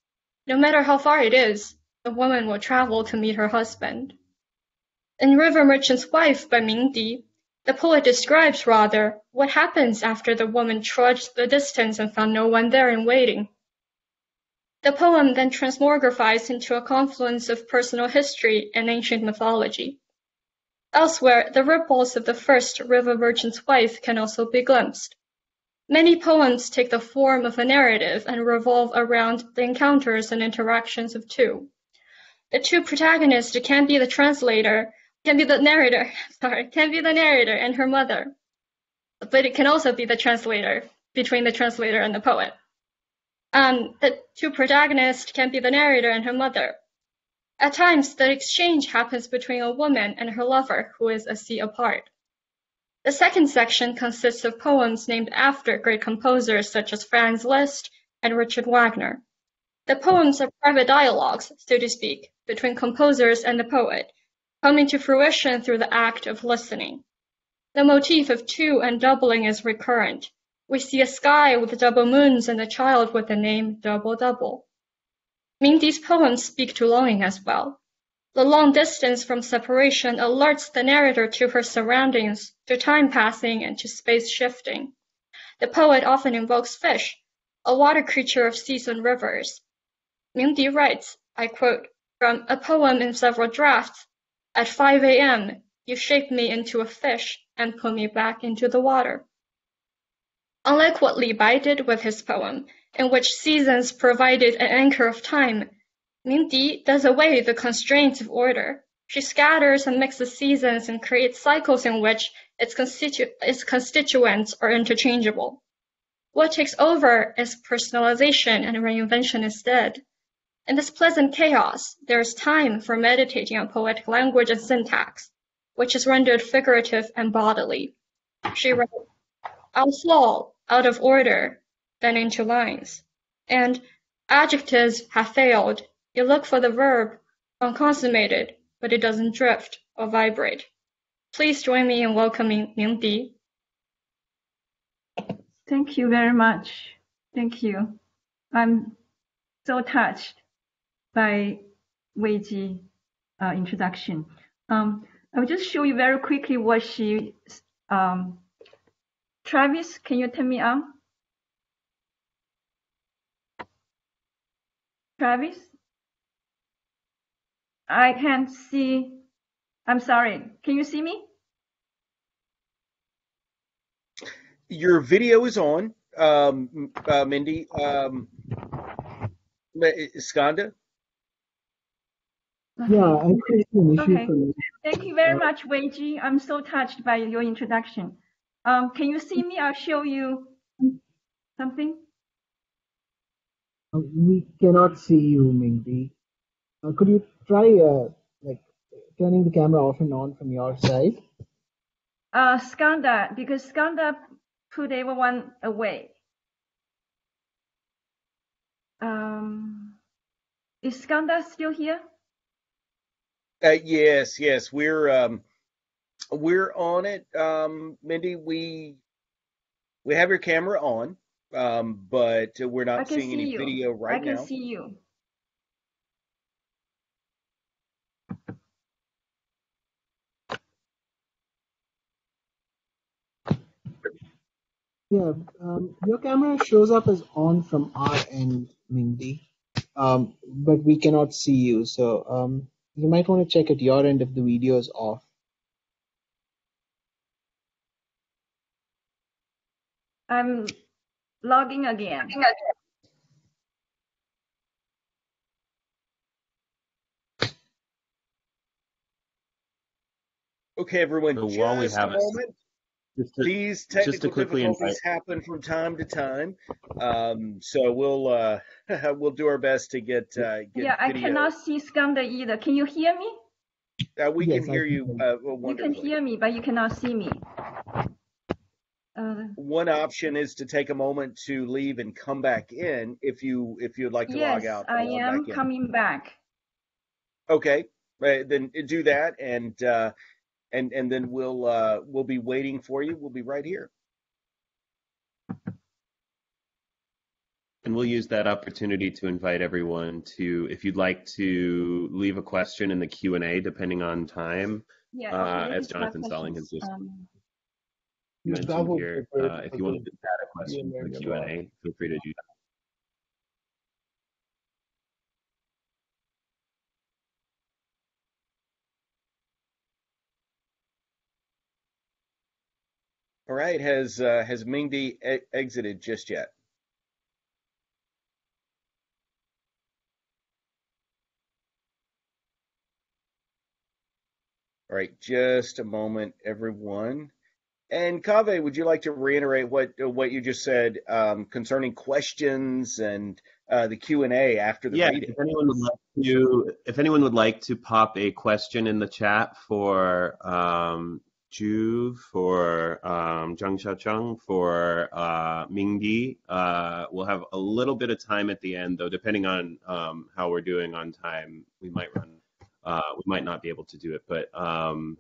No matter how far it is, the woman will travel to meet her husband. In River Merchant's Wife by Mingdi, the poet describes rather what happens after the woman trudged the distance and found no one there in waiting. The poem then transmogrifies into a confluence of personal history and ancient mythology. Elsewhere, the ripples of the first River Merchant's Wife can also be glimpsed. Many poems take the form of a narrative and revolve around the encounters and interactions of two. The two protagonists can be the narrator and her mother, but it can also be the translator, between the translator and the poet. The two protagonists can be the narrator and her mother. At times, the exchange happens between a woman and her lover who is a sea apart. The second section consists of poems named after great composers such as Franz Liszt and Richard Wagner. The poems are private dialogues, so to speak, between composers and the poet, coming to fruition through the act of listening. The motif of two and doubling is recurrent. We see a sky with double moons and a child with the name Double Double. Mingdi's poems speak to longing as well. The long distance from separation alerts the narrator to her surroundings, to time passing, and to space shifting. The poet often invokes fish, a water creature of seas and rivers. Mingdi writes, I quote, from a poem in several drafts, at 5 a.m., you shaped me into a fish and put me back into the water. Unlike what Li Bai did with his poem, in which seasons provided an anchor of time, Mingdi does away the constraints of order. She scatters and mixes seasons and creates cycles in which its constituents are interchangeable. What takes over is personalization and reinvention instead. In this pleasant chaos, there is time for meditating on poetic language and syntax, which is rendered figurative and bodily. She wrote, I'll fall out of order, then into lines. And adjectives have failed. You look for the verb, unconsummated, but it doesn't drift or vibrate. Please join me in welcoming Mingdi. Thank you very much. Thank you. I'm so touched by Weiji's introduction. I will just show you very quickly what she. Travis, can you turn me on? Travis? I can't see. I'm sorry. Can you see me? Your video is on, Mindy. Skanda? Yeah, I can see Okay. Thank you very much, Weiji. I'm so touched by your introduction. Can you see me? I'll show you something. We cannot see you, Mingdi. Could you try like turning the camera off and on from your side? Skanda, because Skanda put everyone away. Is Skanda still here? Yes, we're on it. Mindy, we have your camera on, but we're not seeing any video right now. I can see you. Yeah, your camera shows up as on from our end, Mingdi, but we cannot see you. So you might want to check at your end if the video is off. I'm logging again. Okay, everyone, So just while we a have moment. These technical difficulties happen from time to time, so we'll we'll do our best to get yeah, I video. cannot see Skanda either. Can you hear me? We can hear you wonderfully. You can hear me, but you cannot see me. One option is to take a moment to leave and come back in if you'd like to log out. Yes, I am coming back. Okay, then do that, and then we'll be waiting for you. We'll be right here. And we'll use that opportunity to invite everyone to, if you'd like to leave a question in the Q&A, depending on time, as Jonathan Stallings has just mentioned here. If you want to add a question in the Q&A, feel free to do that. All right, has Mingdi exited just yet? All right, just a moment, everyone. And Kaveh, would you like to reiterate what you just said concerning questions and the Q&A after the reading? If anyone would like to pop a question in the chat for Zhu, for Zheng Xiaoqiong, for Mingdi, we'll have a little bit of time at the end, though, depending on how we're doing on time, we might not be able to do it, but oh,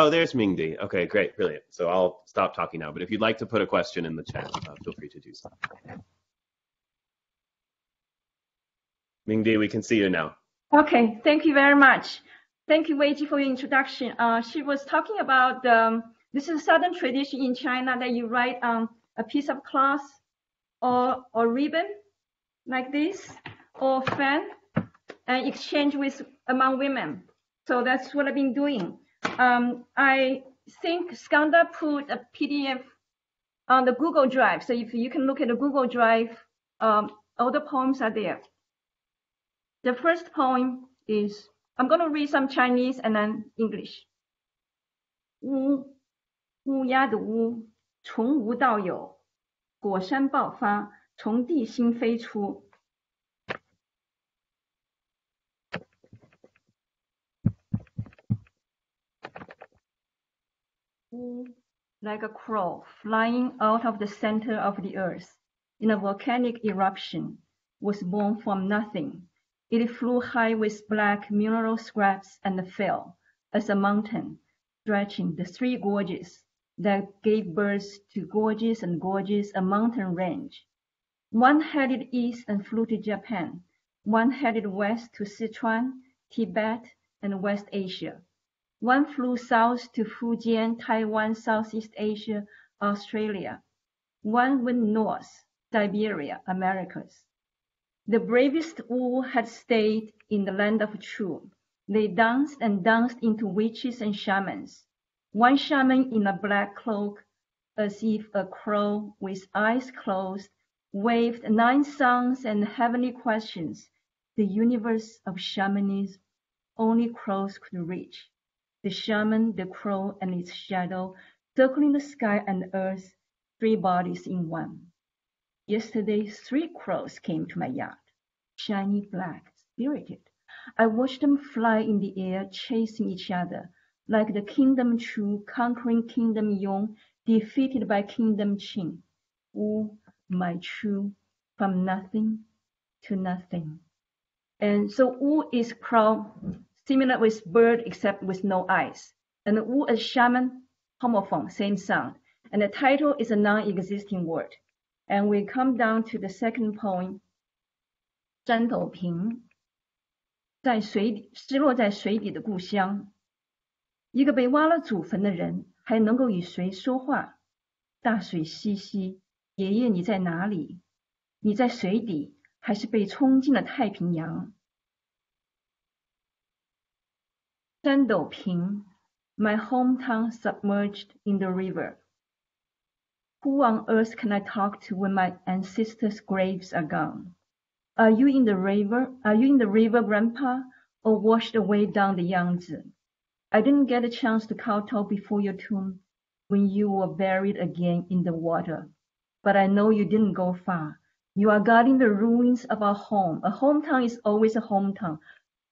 there's Mingdi. Okay, great, brilliant. So I'll stop talking now. But if you'd like to put a question in the chat, feel free to do so. Mingdi, we can see you now. Okay, thank you very much. Thank you, Weiji, for your introduction. She was talking about this is a southern tradition in China that you write on a piece of cloth or ribbon like this, or fan, and exchange among women. So that's what I've been doing. I think Skanda put a PDF on the Google Drive. So if you can look at the Google Drive, all the poems are there. The first poem is, I'm going to read some Chinese and then English. 乌鸦的乌，从无到有，果山爆发，从地心飞出。Like a crow flying out of the center of the earth in a volcanic eruption, was born from nothing. It flew high with black mineral scraps and fell as a mountain, stretching the three gorges that gave birth to gorges and gorges, a mountain range. One headed east and flew to Japan. One headed west to Sichuan, Tibet, and West Asia. One flew south to Fujian, Taiwan, Southeast Asia, Australia. One went north, Siberia, Americas. The bravest Wu had stayed in the land of Chu. They danced and danced into witches and shamans. One shaman in a black cloak, as if a crow with eyes closed, waved 9 songs and heavenly questions, the universe of shamanism only crows could reach. The shaman, the crow, and its shadow, circling the sky and earth, 3 bodies in one. Yesterday, 3 crows came to my yard, shiny black, spirited. I watched them fly in the air, chasing each other, like the Kingdom Chu conquering Kingdom Yong, defeated by Kingdom Qing. Wu, my Chu, from nothing to nothing. And so Wu is crow, similar with bird except with no eyes. And Wu as shaman, homophone, same sound. And the title is a non-existing word. And we come down to the second poem, 战斗瓶，失落在水底的故乡。一个被挖了祖坟的人，还能够与谁说话？大水兮兮，爷爷你在哪里？你在水底，还是被冲进了太平洋？山斗平 My hometown submerged in the river. Who on earth can I talk to when my ancestors' graves are gone? Are you in the river? Are you in the river, Grandpa, or washed away down the Yangtze? I didn't get a chance to kowtow before your tomb when you were buried again in the water. But I know you didn't go far. You are guarding the ruins of our home. A hometown is always a hometown,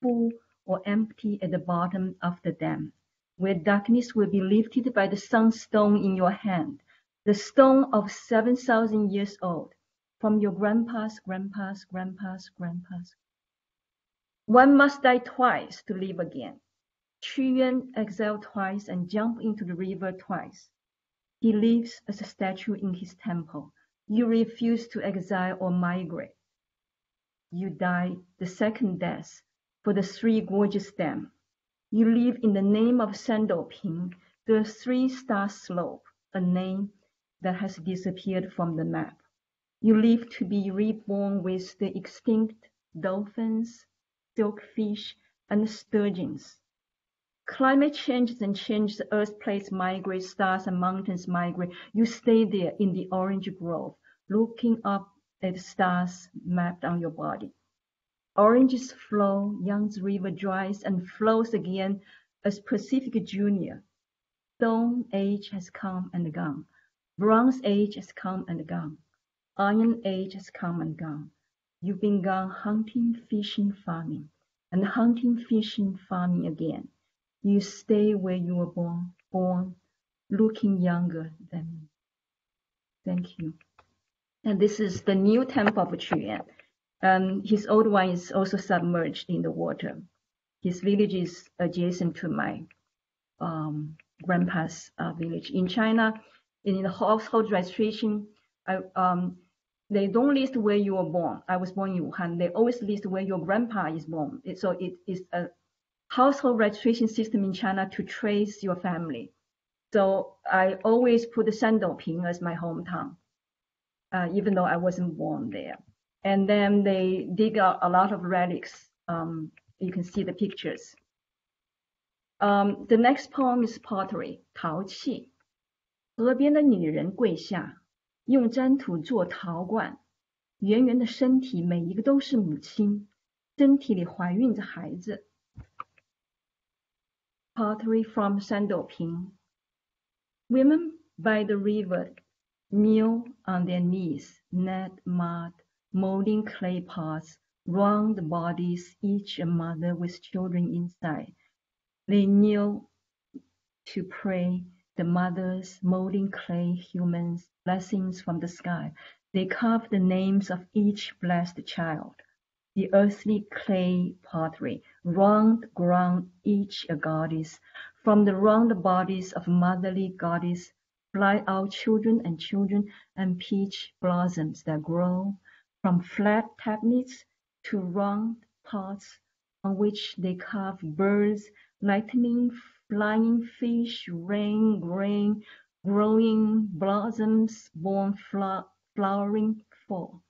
full or empty at the bottom of the dam, where darkness will be lifted by the sunstone in your hand, the stone of 7,000 years old, from your grandpa's grandpa's grandpa's grandpa's. One must die twice to live again. Qu Yuan exiled twice and jumped into the river twice. He lives as a statue in his temple. You refuse to exile or migrate. You died the second death for the 3 gorges dam. You live in the name of Sandoping, the 3-star slope, a name that has disappeared from the map. You live to be reborn with the extinct dolphins, silkfish, and sturgeons. Climate changes and changes, the earth plates migrate, stars and mountains migrate. You stay there in the orange grove, looking up at the stars mapped on your body. Oranges flow, Yangtze River dries and flows again as Pacific Junior. Stone Age has come and gone. Bronze Age has come and gone. Iron Age has come and gone. You've been gone hunting, fishing, farming, and hunting, fishing, farming again. You stay where you were born, looking younger than me. Thank you. And this is the new temple of Qu Yuan. His old one is also submerged in the water. His village is adjacent to my grandpa's village. In China, in the household registration, they don't list where you were born. I was born in Wuhan. They always list where your grandpa is born. So it is a household registration system in China to trace your family. So I always put the Sandoping as my hometown, even though I wasn't born there. And then they dig out a lot of relics. You can see the pictures. The next poem is pottery, 陶器。河边的女人跪下，用粘土做陶罐，圆圆的身体，每一个都是母亲，身体里怀孕着孩子。Pottery from Sandoping. Women by the river kneel on their knees, knead mud, molding clay pots, round bodies, each a mother with children inside. They kneel to pray, the mothers molding clay, humans, blessings from the sky. They carve the names of each blessed child. The earthly clay pottery, round ground, each a goddess. From the round bodies of motherly goddess fly out children and peach blossoms that grow from flat tablets to round pots on which they carve birds, lightning, flying fish, rain, grain, growing blossoms, born flowering fall,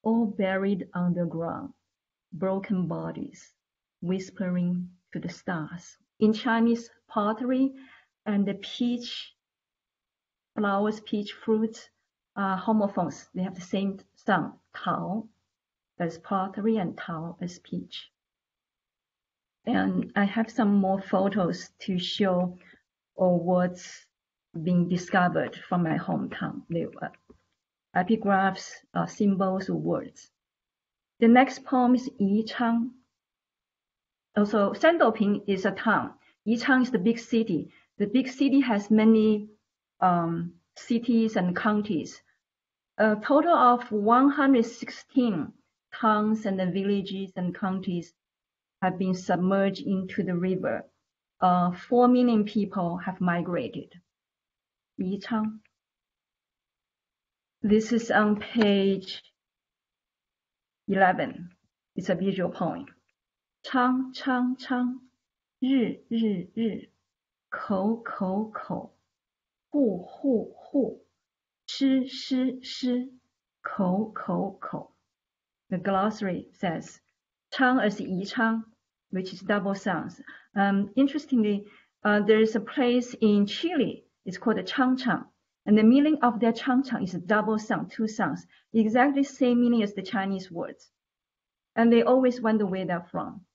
all buried underground, broken bodies, whispering to the stars. In Chinese, pottery and the peach flowers, peach fruits are homophones. They have the same sound, 陶 as pottery and 陶 as peach. And I have some more photos to show what's being discovered from my hometown. They were epigraphs, symbols, words. The next poem is Yichang. Also, Sandoping is a town. Yichang is the big city. The big city has many cities and counties. A total of 116 towns and villages and counties have been submerged into the river. 4 million people have migrated. Yichang. This is on page 11. It's a visual poem. 昌昌昌，日日日，口口口，户户户，诗诗诗，口口口。The glossary says, Chang as Yichang, which is double sounds. Interestingly, there is a place in Chile, it's called the Changchang, and the meaning of their Changchang is a double sound, 2 sounds, exactly same meaning as the Chinese words. And they always wonder where they're from.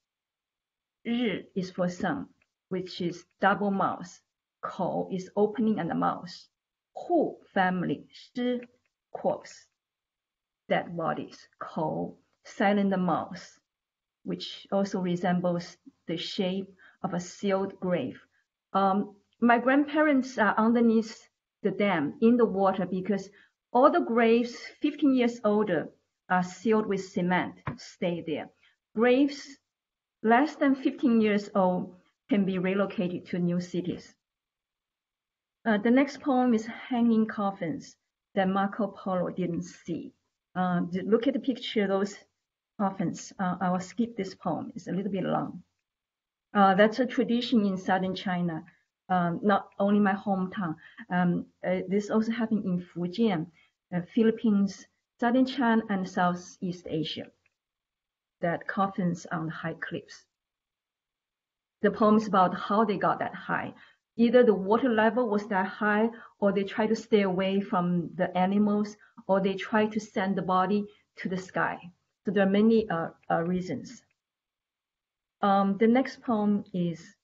日 is for sun, which is double mouth. 口 is opening and the mouth. 户 family. 诗 corpse, dead bodies. 口 silent mouth, which also resembles the shape of a sealed grave. My grandparents are underneath the dam in the water because all the graves 15 years older are sealed with cement, stay there. Graves less than 15 years old can be relocated to new cities. The next poem is Hanging Coffins that Marco Polo didn't see. Look at the picture, those coffins. I will skip this poem, it's a little bit long. That's a tradition in southern China, not only my hometown. This also happened in Fujian, Philippines, southern China, and Southeast Asia. That coffins on high cliffs. The poem is about how they got that high. Either the water level was that high, or they tried to stay away from the animals, or they tried to send the body to the sky. So there are many reasons. The next poem is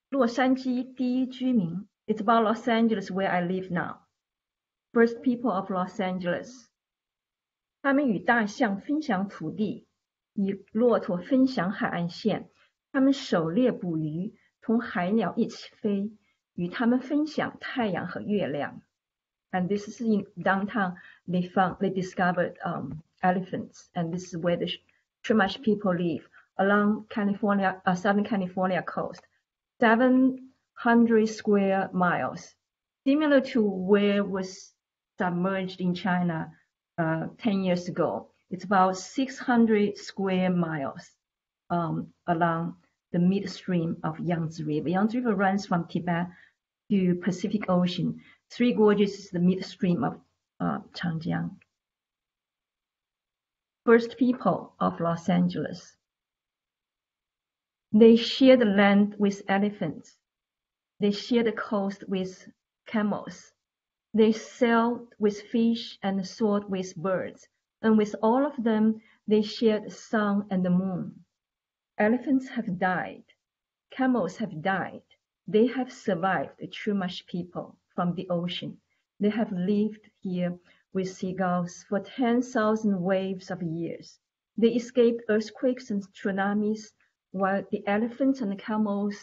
洛杉矶第一居民. It's about Los Angeles, where I live now. First people of Los Angeles. 他们与大象分享土地，与骆驼分享海岸线。他们狩猎捕鱼，同海鸟一起飞，与他们分享太阳和月亮。And this is in downtown. They discovered elephants, and this is where the Chumash people live along California, Southern California coast. 700 square miles, similar to where was submerged in China 10 years ago. It's about 600 square miles along the midstream of Yangtze River. Yangtze River runs from Tibet to Pacific Ocean. Three Gorges is the midstream of Changjiang. First people of Los Angeles. They share the land with elephants. They share the coast with camels. They sailed with fish and soared with birds. And with all of them, they shared the sun and the moon. Elephants have died. Camels have died. They have survived the Chumash people from the ocean. They have lived here with seagulls for 10,000 waves of years. They escaped earthquakes and tsunamis, while the elephants and the camels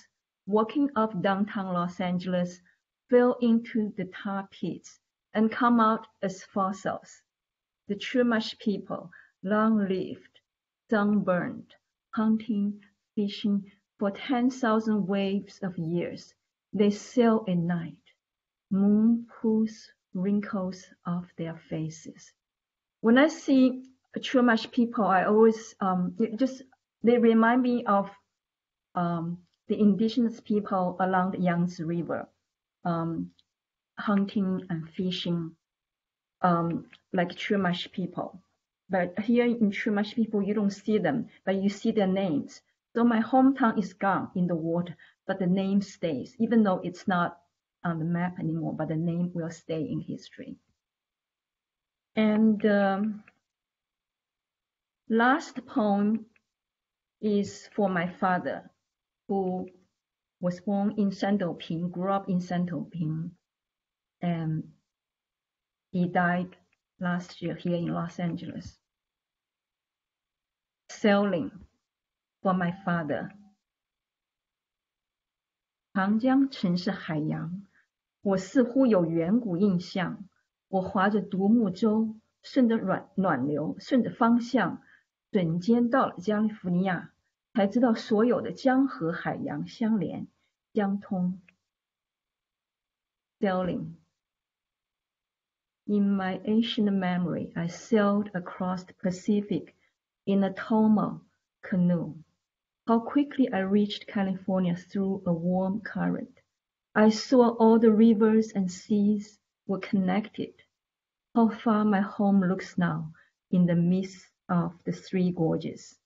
walking up downtown Los Angeles fell into the tar pits and come out as fossils. The Chumash people, long-lived, sunburned, hunting, fishing for 10,000 waves of years. They sail at night. Moon pulls wrinkles off their faces. When I see Chumash people, I always they remind me of the indigenous people along the Yangtze River, hunting and fishing, like Chumash people. But here in Chumash people, you don't see them, but you see their names. So my hometown is gone in the water, but the name stays, even though it's not on the map anymore, but the name will stay in history. And Last poem is for my father, who was born in Shandoping, grew up in Shandoping, and he died last year here in Los Angeles. Sailing for my father. 长江曾是海洋，我似乎有远古印象。我划着独木舟，顺着暖流，顺着方向，瞬间到了加利福尼亚，才知道所有的江河海洋相连相通。Sailing. In my ancient memory, I sailed across the Pacific in a Tomo canoe. How quickly I reached California through a warm current. I saw all the rivers and seas were connected. How far my home looks now in the midst of the three gorges,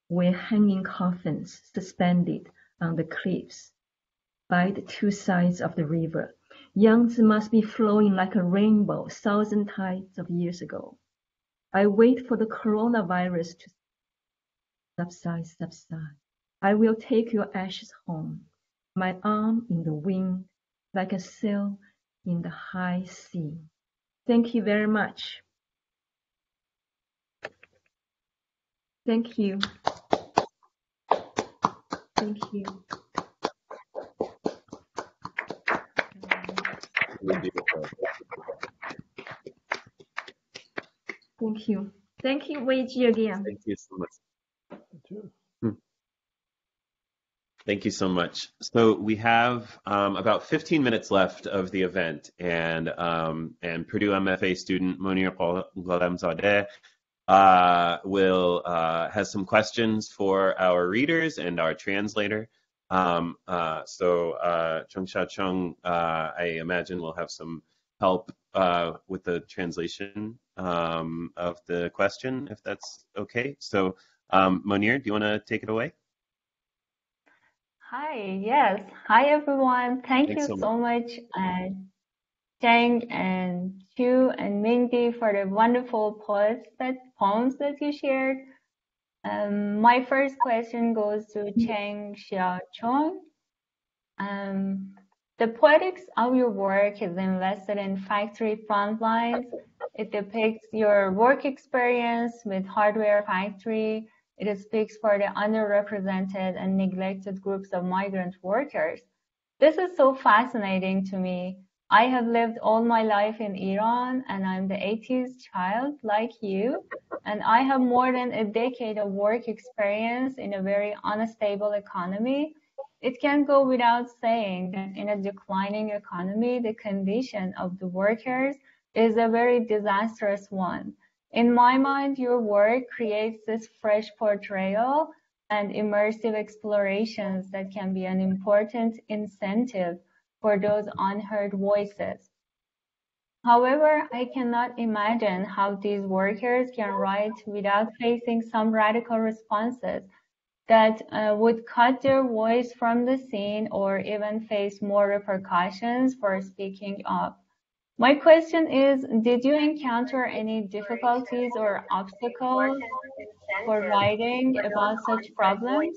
where hanging coffins suspended on the cliffs. By the two sides of the river, Yangtze must be flowing like a rainbow 1,000 tides of years ago. I wait for the coronavirus to subside. I will take your ashes home, my arm in the wind, like a sail in the high sea. Thank you very much. Thank you. Thank you. Thank you. Thank you, Weiji, again. Thank you so much. Thank you. Thank you so much. So we have about 15 minutes left of the event, and Purdue MFA student Monir Gholamzadeh has some questions for our readers and our translator. So Zheng Xiaoqiong, I imagine, will have some help with the translation of the question, if that's okay. So Monir, do you want to take it away? Hi, yes. Hi, everyone. Thanks you so much, Zheng and Chu and Mingdi, for the wonderful poems that you shared. My first question goes to Zheng Xiaoqiong. The poetics of your work is invested in factory front lines. It depicts your work experience with hardware factory. It speaks for the underrepresented and neglected groups of migrant workers. This is so fascinating to me. I have lived all my life in Iran, and I'm the 80s child like you, and I have more than a decade of work experience in a very unstable economy. It can go without saying that in a declining economy, the condition of the workers is a very disastrous one. In my mind, your work creates this fresh portrayal and immersive explorations that can be an important incentive for those unheard voices. However, I cannot imagine how these workers can write without facing some radical responses that would cut their voice from the scene or even face more repercussions for speaking up. My question is, did you encounter any difficulties or obstacles for writing about such problems?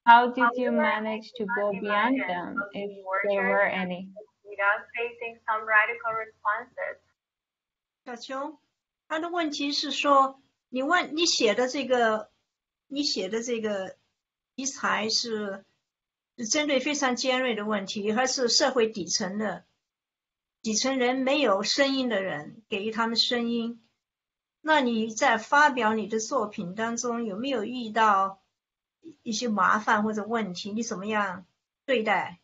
How did you manage to go beyond them, if there were any, without facing some radical responses? 小秋，他的问题是说，你写的这个题材是针对非常尖锐的问题，还是社会底层人没有声音的人，给予他们声音？那你在发表你的作品当中有没有遇到一些麻烦或者问题？你怎么样对待？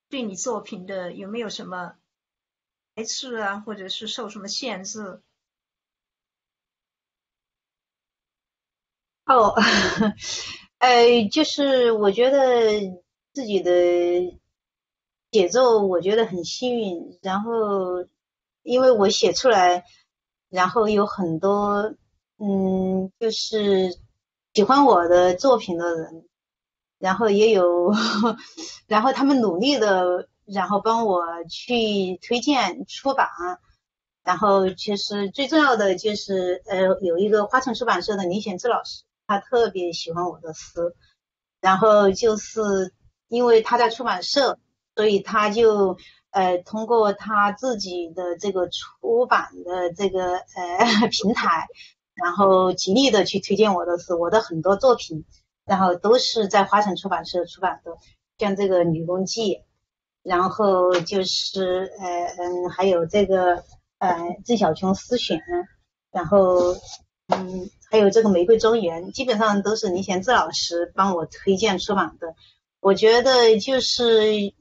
对你作品的有没有什么排斥啊，或者是受什么限制？就是我觉得自己的写作我觉得很幸运，然后因为我写出来，然后有很多就是喜欢我的作品的人，然后也有然后他们努力的然后帮我去推荐出版，然后就是最重要的就是有一个花城出版社的林贤志老师，他特别喜欢我的诗，然后就是因为他在出版社，所以他就通过他自己的这个出版的这个平台，然后极力的去推荐我的诗，我的很多作品，然后都是在花城出版社出版的，像这个《女工记》，然后就是还有这个郑晓琼诗选，然后还有这个《玫瑰庄园》，基本上都是林贤志老师帮我推荐出版的。我觉得就是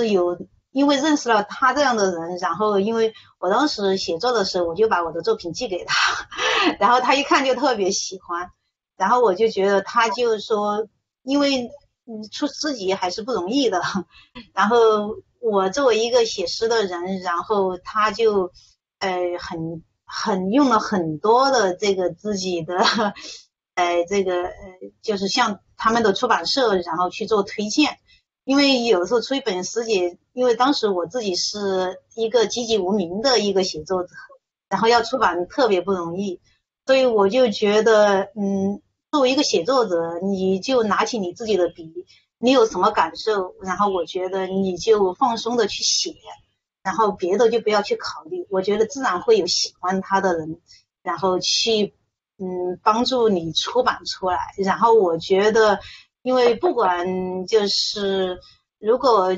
有，因为认识了他这样的人，然后因为我当时写作的时候，我就把我的作品寄给他，然后他一看就特别喜欢，然后我就觉得他就是说，因为出诗集还是不容易的，然后我作为一个写诗的人，然后他就很用了很多的这个自己的就是像他们的出版社，然后去做推荐。因为有时候出一本诗集，因为当时我自己是一个籍籍无名的一个写作者，然后要出版特别不容易，所以我就觉得作为一个写作者，你就拿起你自己的笔，你有什么感受，然后我觉得你就放松的去写，然后别的就不要去考虑，我觉得自然会有喜欢他的人，然后去帮助你出版出来。然后我觉得因为不管就是如果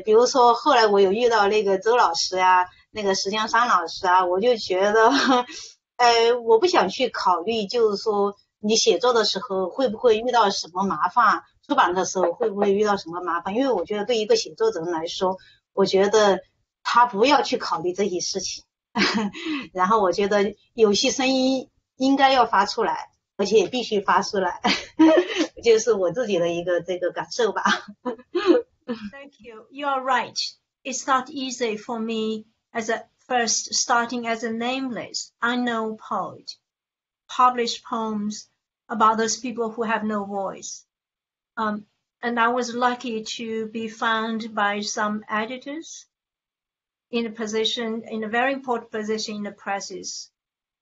比如说后来我有遇到那个周老师啊，那个石江山老师啊，我就觉得我不想去考虑就是说你写作的时候会不会遇到什么麻烦，出版的时候会不会遇到什么麻烦，因为我觉得对一个写作者来说，我觉得他不要去考虑这些事情然后我觉得有些声音应该要发出来，而且也必须发出来就是我自己的一个这个感受吧Thank you. You are right. It's not easy for me first starting as a nameless, unknown poet, publish poems about those people who have no voice. And I was lucky to be found by some editors in a very important position in the presses,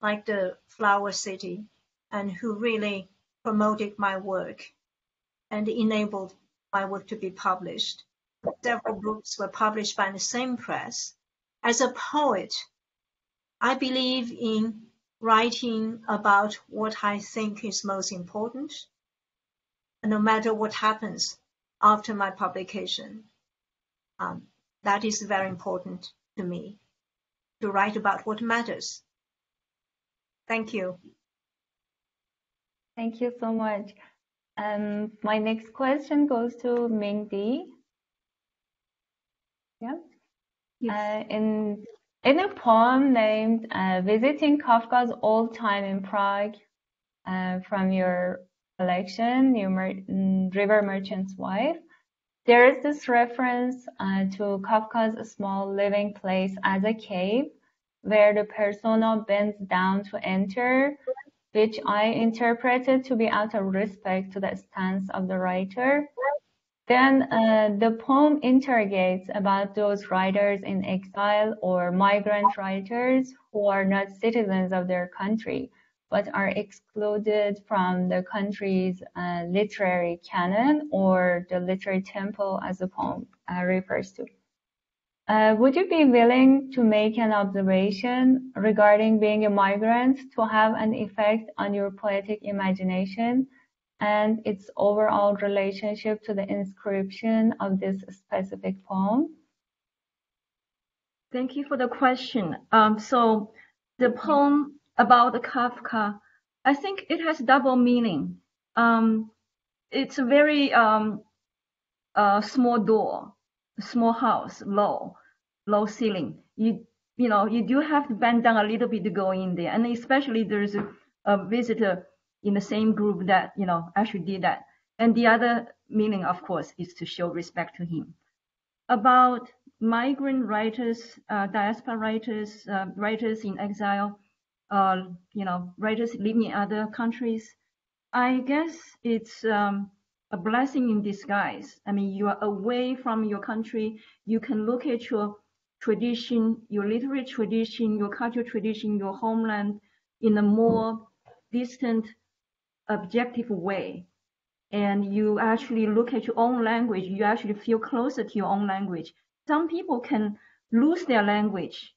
like the Flower City, and who really promoted my work and enabled my work to be published. Several books were published by the same press. As a poet, I believe in writing about what I think is most important, and no matter what happens after my publication. That is very important to me, to write about what matters. Thank you. Thank you so much. My next question goes to Ming Di. Yeah. Yes. In a poem named Visiting Kafka's Old Time in Prague, from your collection, River Merchant's Wife, there is this reference to Kafka's small living place as a cave, where the persona bends down to enter, which I interpreted to be out of respect to the stance of the writer. Then the poem interrogates about those writers in exile or migrant writers who are not citizens of their country, but are excluded from the country's literary canon, or the literary temple, as the poem refers to. Would you be willing to make an observation regarding being a migrant to have an effect on your poetic imagination and its overall relationship to the inscription of this specific poem? Thank you for the question. So the poem about Kafka, I think it has double meaning. It's a very small door, small house, low ceiling. You do have to bend down a little bit to go in there, and especially there's a visitor in the same group that actually did that. And the other meaning, of course, is to show respect to him. About migrant writers, diaspora writers, writers in exile, writers living in other countries, I guess it's a blessing in disguise. I mean, you are away from your country. You can look at your tradition, your literary tradition, your cultural tradition, your homeland in a more distant, objective way. And you actually look at your own language, you actually feel closer to your own language. Some people can lose their language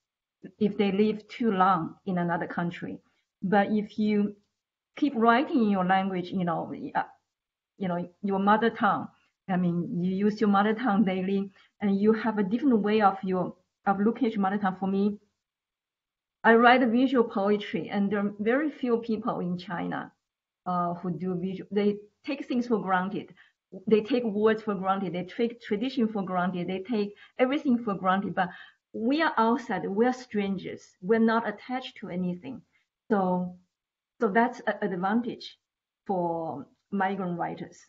if they live too long in another country. But if you keep writing in your language, your mother tongue, I mean, you use your mother tongue daily, and you have a different way of looking at your mother tongue. For me, I write visual poetry, and there are very few people in China who do visual. They take things for granted. They take words for granted. They take tradition for granted. They take everything for granted. But we are outside. We are strangers. We're not attached to anything. So that's an advantage for migrant writers.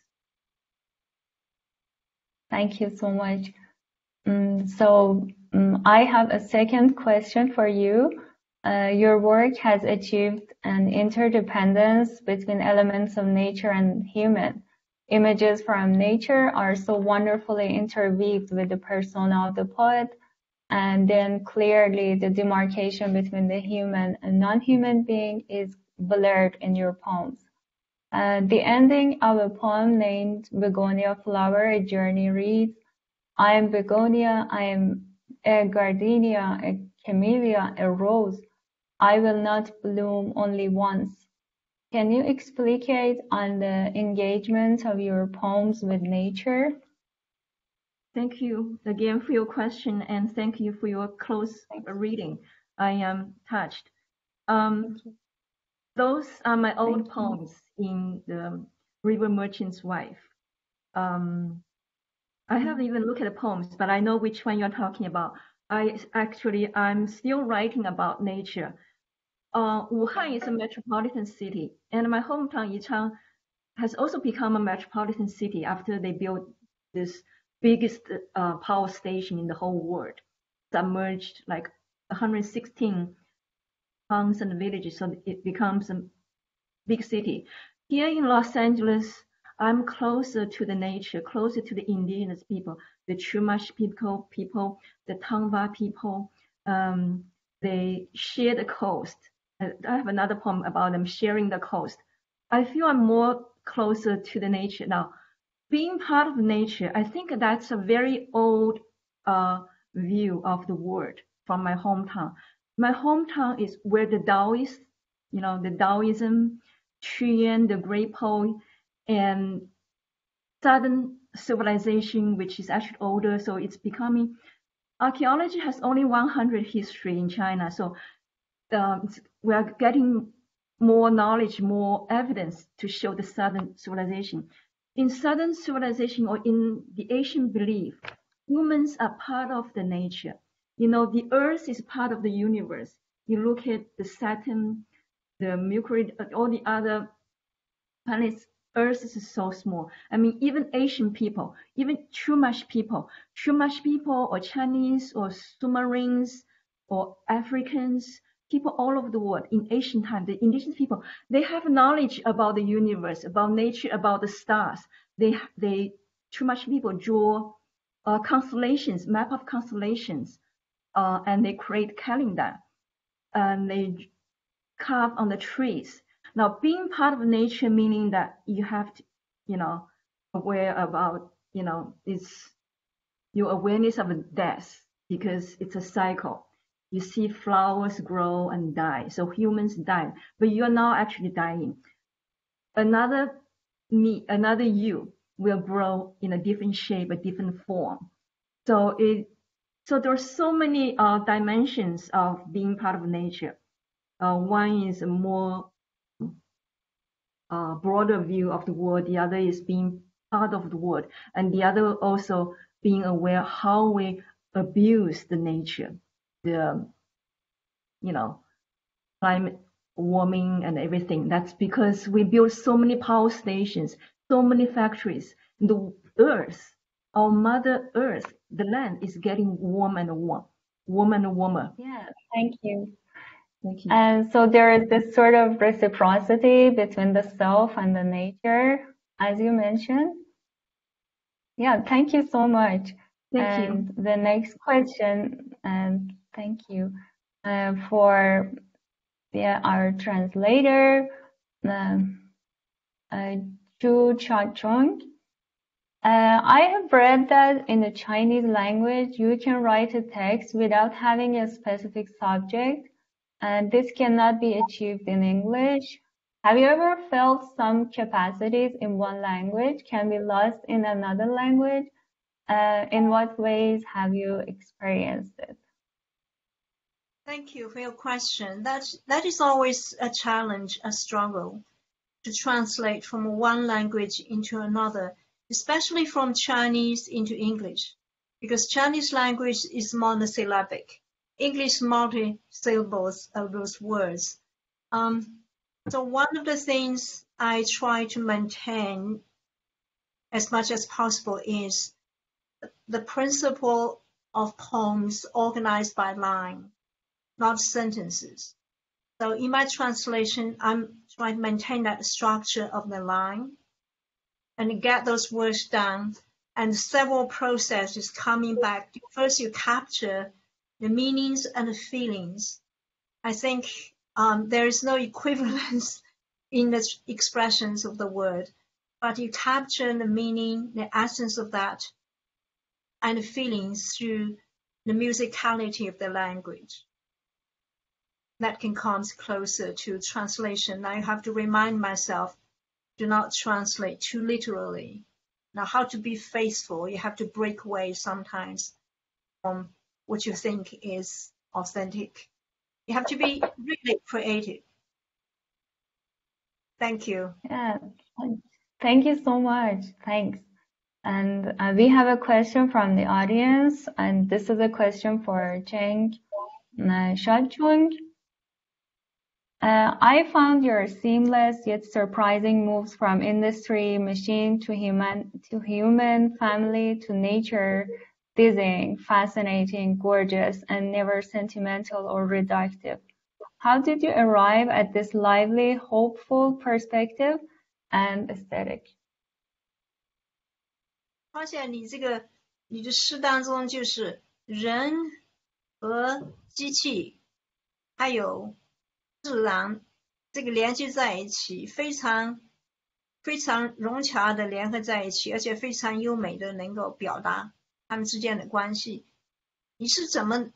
Thank you so much. I have a second question for you. Your work has achieved an interdependence between elements of nature and human. Images from nature are so wonderfully interweaved with the persona of the poet, and then clearly the demarcation between the human and non-human being is blurred in your poems. The ending of a poem named Begonia Flower, A Journey reads, I am begonia, I am a gardenia, a camellia, a rose. I will not bloom only once. Can you explicate on the engagement of your poems with nature? Thank you again for your question, and thank you for your close reading. I am touched. Those are my old poems in the River Merchant's Wife. I haven't even looked at the poems, but I know which one you're talking about. I'm still writing about nature. Wuhan is a metropolitan city, and my hometown Yichang has also become a metropolitan city after they built this biggest power station in the whole world, submerged like 116 towns and villages, so it becomes a big city. Here in Los Angeles, I'm closer to the nature, closer to the indigenous people, the Chumash people, the Tongva people. They share the coast. I have another poem about them sharing the coast. I feel I'm more closer to the nature now. Being part of nature, I think that's a very old view of the world from my hometown. My hometown is where the Taoists, the Taoism, Chuan, the great poet, and Southern civilization, which is actually older, so it's becoming. Archaeology has only 100 history in China, so we are getting more knowledge, more evidence to show the Southern civilization. In Southern civilization or in the Asian belief, humans are part of the nature. The Earth is part of the universe. You look at the Saturn, the Mercury, all the other planets. Earth is so small. I mean, even Asian people, even Chumash people or Chinese or Sumerians or Africans, people all over the world in ancient time, the indigenous people, they have knowledge about the universe, about nature, about the stars. Chumash people draw constellations, map of constellations, and they create calendar, and they carve on the trees. Now, being part of nature, meaning that you have to, aware about, it's your awareness of death, because it's a cycle. You see flowers grow and die, so humans die, but you're not actually dying. Another you will grow in a different shape, a different form. So there are so many dimensions of being part of nature. One is a more broader view of the world. The other is being part of the world, and the other also being aware how we abuse the nature, the climate warming and everything. That's because we build so many power stations, so many factories. The earth, our mother earth, the land is getting warmer and warmer. Yeah, thank you. Thank you. And so there is this sort of reciprocity between the self and the nature, as you mentioned. Yeah, thank you so much. And the next question, and thank you for our translator, Zhou Xiaojing. I have read that in the Chinese language, you can write a text without having a specific subject, and this cannot be achieved in English. Have you ever felt some capacities in one language can be lost in another language? In what ways have you experienced it? Thank you for your question. That is always a challenge, a struggle to translate from one language into another, especially from Chinese into English, because Chinese language is monosyllabic. English multi-syllables of those words. So one of the things I try to maintain as much as possible is the principle of poems organized by line, not sentences. So in my translation, I'm trying to maintain that structure of the line and get those words down, and several processes coming back. First, you capture the meanings and the feelings. I think there is no equivalence in the expressions of the word, but you capture the meaning, the essence of that, and the feelings through the musicality of the language. That can come closer to translation. I have to remind myself, do not translate too literally. Now, how to be faithful, you have to break away sometimes from what you think is authentic. You have to be really creative. Thank you. Yeah, thank you so much. Thanks. And we have a question from the audience, and this is a question for Zheng Xiaoqiong. I found your seamless yet surprising moves from industry, machine to human, family to nature, dizzying, fascinating, gorgeous, and never sentimental or reductive. How did you arrive at this lively, hopeful perspective and aesthetic? 发现你的诗当中就是人和机器还有自然这个连接在一起，非常非常融洽的联合在一起，而且非常优美的能够表达他们之间的关系。你是怎么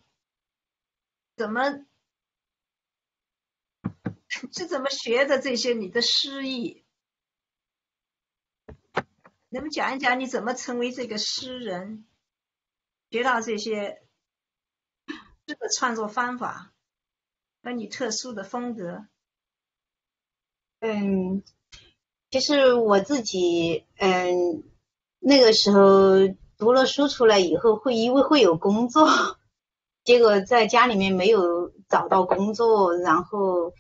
学的这些你的诗意？能不能讲一讲你怎么成为这个诗人，学到这些诗的创作方法和你特殊的风格？其实我自己那个时候读了书出来以后，因为会有工作，结果在家里面没有找到工作，然后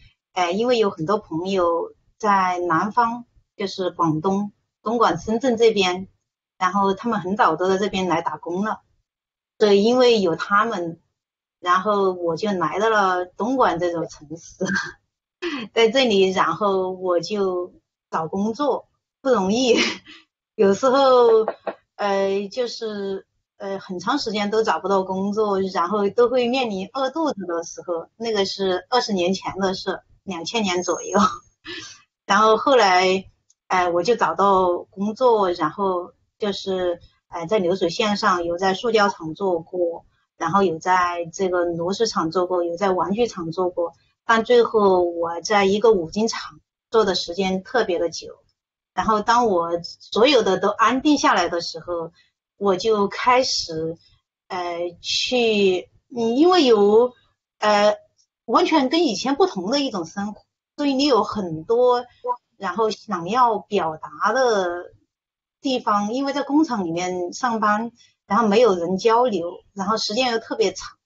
因为有很多朋友在南方，就是广东、东莞、深圳这边，然后他们很早都在这边来打工了，所以因为有他们，然后我就来到了东莞这种城市，在这里，然后我就找工作不容易，有时候就是很长时间都找不到工作，然后都会面临饿肚子的时候，那个是20年前的事，2000年左右。然后后来我就找到工作，然后就是在流水线上有在塑胶厂做过，然后有在这个螺丝厂做过，有在玩具厂做过，但最后我在一个五金厂做的时间特别的久。然后当我所有的都安定下来的时候，我就开始去因为有完全跟以前不同的一种生活，所以你有很多然后想要表达的地方，因为在工厂里面上班，然后没有人交流，然后时间又特别长，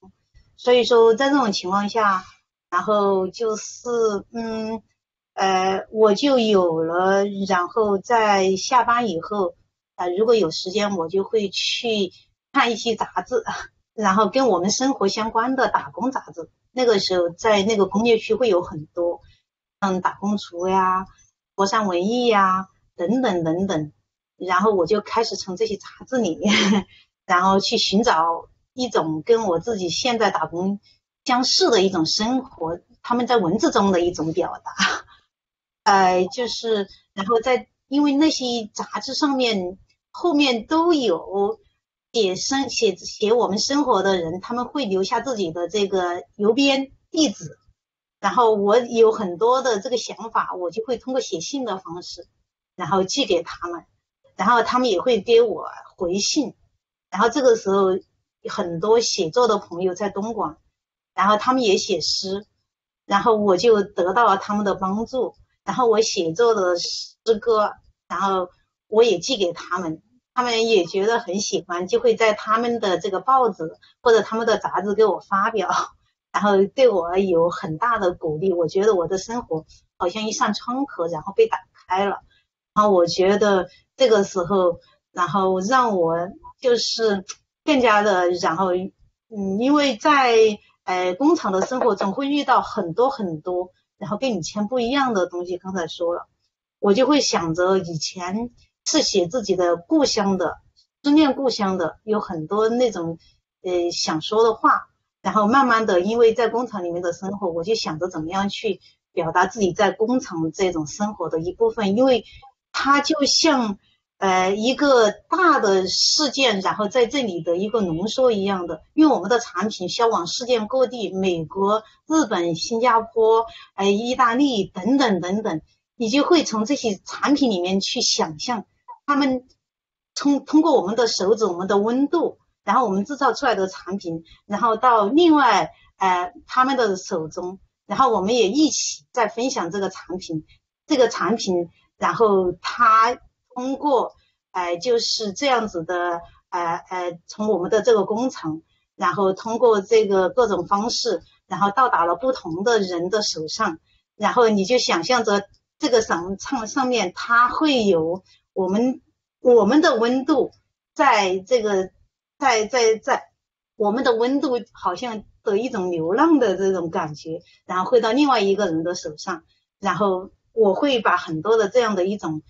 所以说在这种情况下，然后就是我就有了，然后在下班以后如果有时间我就会去看一些杂志，然后跟我们生活相关的打工杂志，那个时候在那个工业区会有很多打工厨呀、佛山文艺呀等等等等，然后我就开始从这些杂志里面然后去寻找一种跟我自己现在打工相似的一种生活，他们在文字中的一种表达。就是然后因为那些杂志上面后面都有写我们生活的人，他们会留下自己的这个邮编地址，然后我有很多的这个想法，我就会通过写信的方式，然后寄给他们，然后他们也会给我回信，然后这个时候很多写作的朋友在东莞，然后他们也写诗，然后我就得到了他们的帮助，然后我写作的诗歌，然后我也寄给他们，他们也觉得很喜欢，就会在他们的这个报纸或者他们的杂志给我发表，然后对我有很大的鼓励。我觉得我的生活好像一扇窗口，然后被打开了，然后我觉得这个时候，然后让我就是更加的，然后因为在工厂的生活中会遇到很多很多，然后跟以前不一样的东西。刚才说了，我就会想着以前是写自己的故乡的，思念故乡的，有很多那种想说的话。然后慢慢的，因为在工厂里面的生活，我就想着怎么样去表达自己在工厂这种生活的一部分，因为它就像一个大的事件，然后在这里的一个浓缩一样的。因为我们的产品销往世界各地，美国、日本、新加坡、意大利等等等等，你就会从这些产品里面去想象他们通过我们的手指、我们的温度，然后我们制造出来的产品，然后到另外他们的手中，然后我们也一起在分享这个产品，然后他通过就是这样子的从我们的这个工厂，然后通过这个各种方式，然后到达了不同的人的手上，然后你就想象着这个上面它会有我们的温度，在这个在我们的温度好像的一种流浪的这种感觉，然后会到另外一个人的手上，然后我会把很多的这样的一种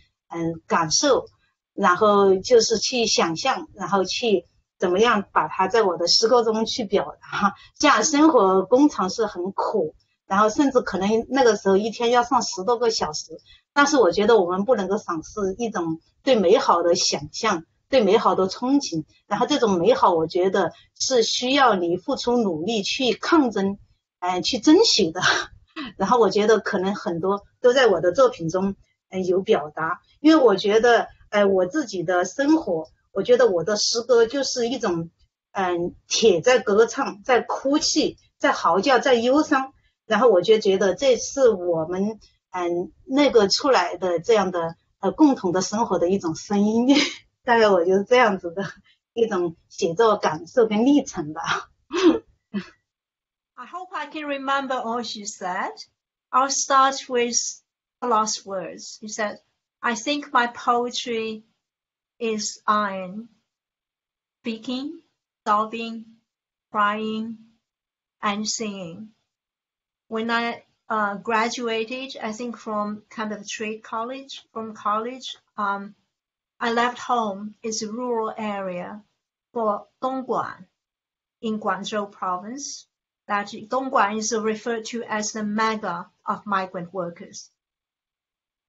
感受，然后就是去想象，然后去怎么样把它在我的诗歌中去表达。这样生活工厂是很苦，然后甚至可能那个时候一天要上10多个小时，但是我觉得我们不能够丧失一种对美好的想象，对美好的憧憬，然后这种美好我觉得是需要你付出努力去抗争去争取的。然后我觉得可能很多都在我的作品中有表达。因为我觉得我自己的生活，我觉得我的诗歌就是一种铁在歌唱，在哭泣，在嚎叫，在忧伤，然后我就觉得这是我们那个出来的这样的共同的生活的一种声音。大概我就是这样子的一种写作感受跟历程吧。I hope I can remember all she said. I'll start with the last words. She said, I think my poetry is iron, speaking, sobbing, crying, and singing. When I graduated, I think from kind of trade college, I left home. It's a rural area for Dongguan in Guangzhou province. That Dongguan is referred to as the mecca of migrant workers.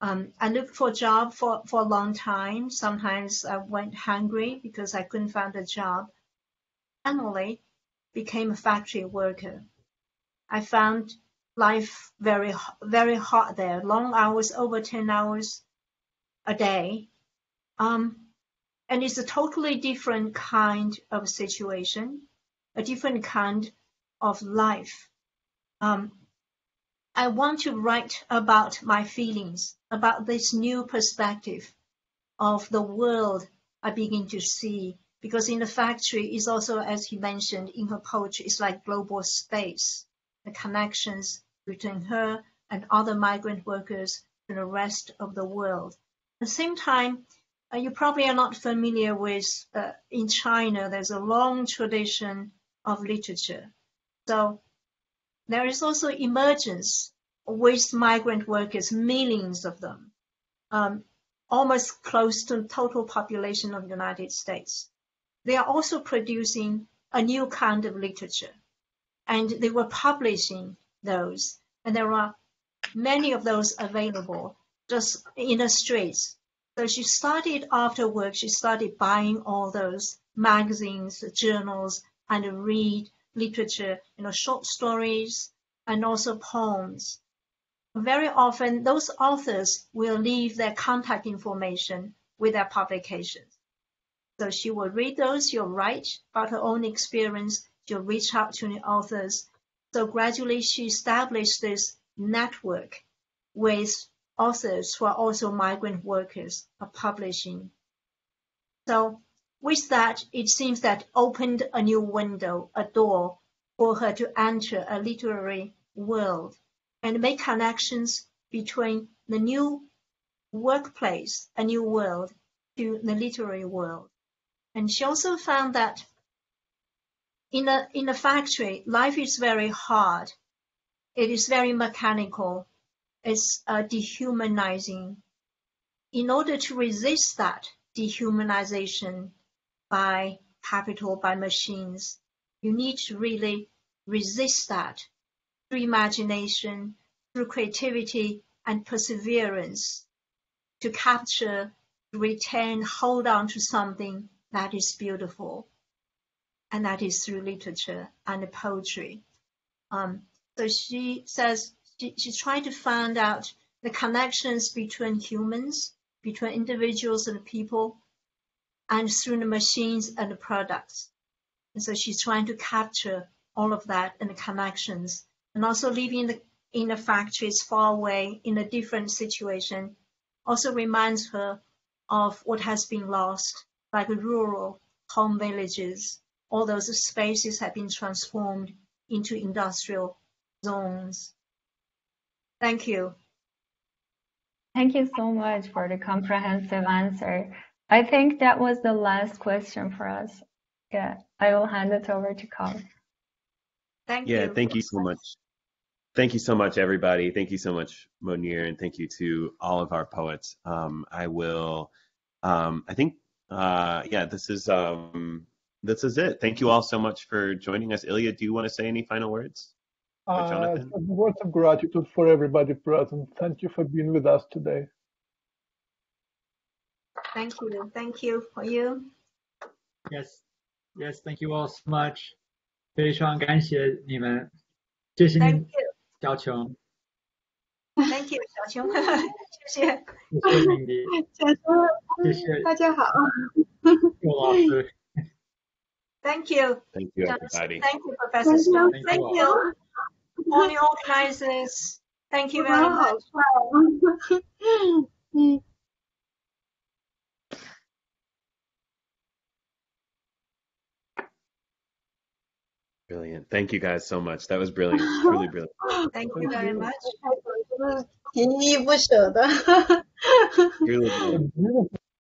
I looked for a job for a long time. Sometimes I went hungry because I couldn't find a job. Finally, became a factory worker. I found life very, very hard there. Long hours, over 10 hours a day. And it's a totally different kind of situation, a different kind of life. I want to write about my feelings, about this new perspective of the world I begin to see, because in the factory is also, as he mentioned in her poetry, it's like global space, the connections between her and other migrant workers and the rest of the world. At the same time, you probably are not familiar with, in China, there's a long tradition of literature. So there is also emergence with migrant workers, millions of them, almost close to the total population of the United States. they are also producing a new kind of literature, and they were publishing those, and there are many of those available just in the streets. So she started after work, she started buying all those magazines, journals, and read literature, short stories and also poems. Very often, those authors will leave their contact information with their publications. So she will read those, she'll write about her own experience, she'll reach out to the authors. So gradually she established this network with authors who are also migrant workers of publishing. So with that, it seems that opened a new window, a door for her to enter a literary world and make connections between the new workplace, a new world, to the literary world. And she also found that in a factory, life is very hard. It is very mechanical. It's dehumanizing. In order to resist that dehumanization by capital, by machines, you need to really resist that through imagination, through creativity and perseverance, to capture, retain, hold on to something that is beautiful. And that is through literature and poetry. So she says she's trying to find out the connections between humans, between individuals and people, and through the machines and the products. And so she's trying to capture all of that and the connections, and also living in the factories far away in a different situation also reminds her of what has been lost, like rural home villages. All those spaces have been transformed into industrial zones. Thank you. Thank you so much for the comprehensive answer. I think that was the last question for us. Yeah, I will hand it over to Carl. Thank you. Yeah, thank you so much. Thank you so much, everybody. Thank you so much, Monir, and thank you to all of our poets. I will, I think, yeah, this is it. Thank you all so much for joining us. Ilya, do you want to say any final words? Jonathan? Words of gratitude for everybody present. Thank you for being with us today. Thank you. Thank you for you. Yes, thank you all so much. 非常感谢你们，谢谢你，小琼。Thank you， 小琼，谢谢。谢谢明迪，谢谢大家好。周老师。Thank you. Thank you, everybody. Thank you, Professor Stone. Thank you, all the organizers. Thank you very much. Brilliant. Thank you guys so much. That was brilliant. Truly brilliant. Thank you very much. 依依不舍的。Truly brilliant.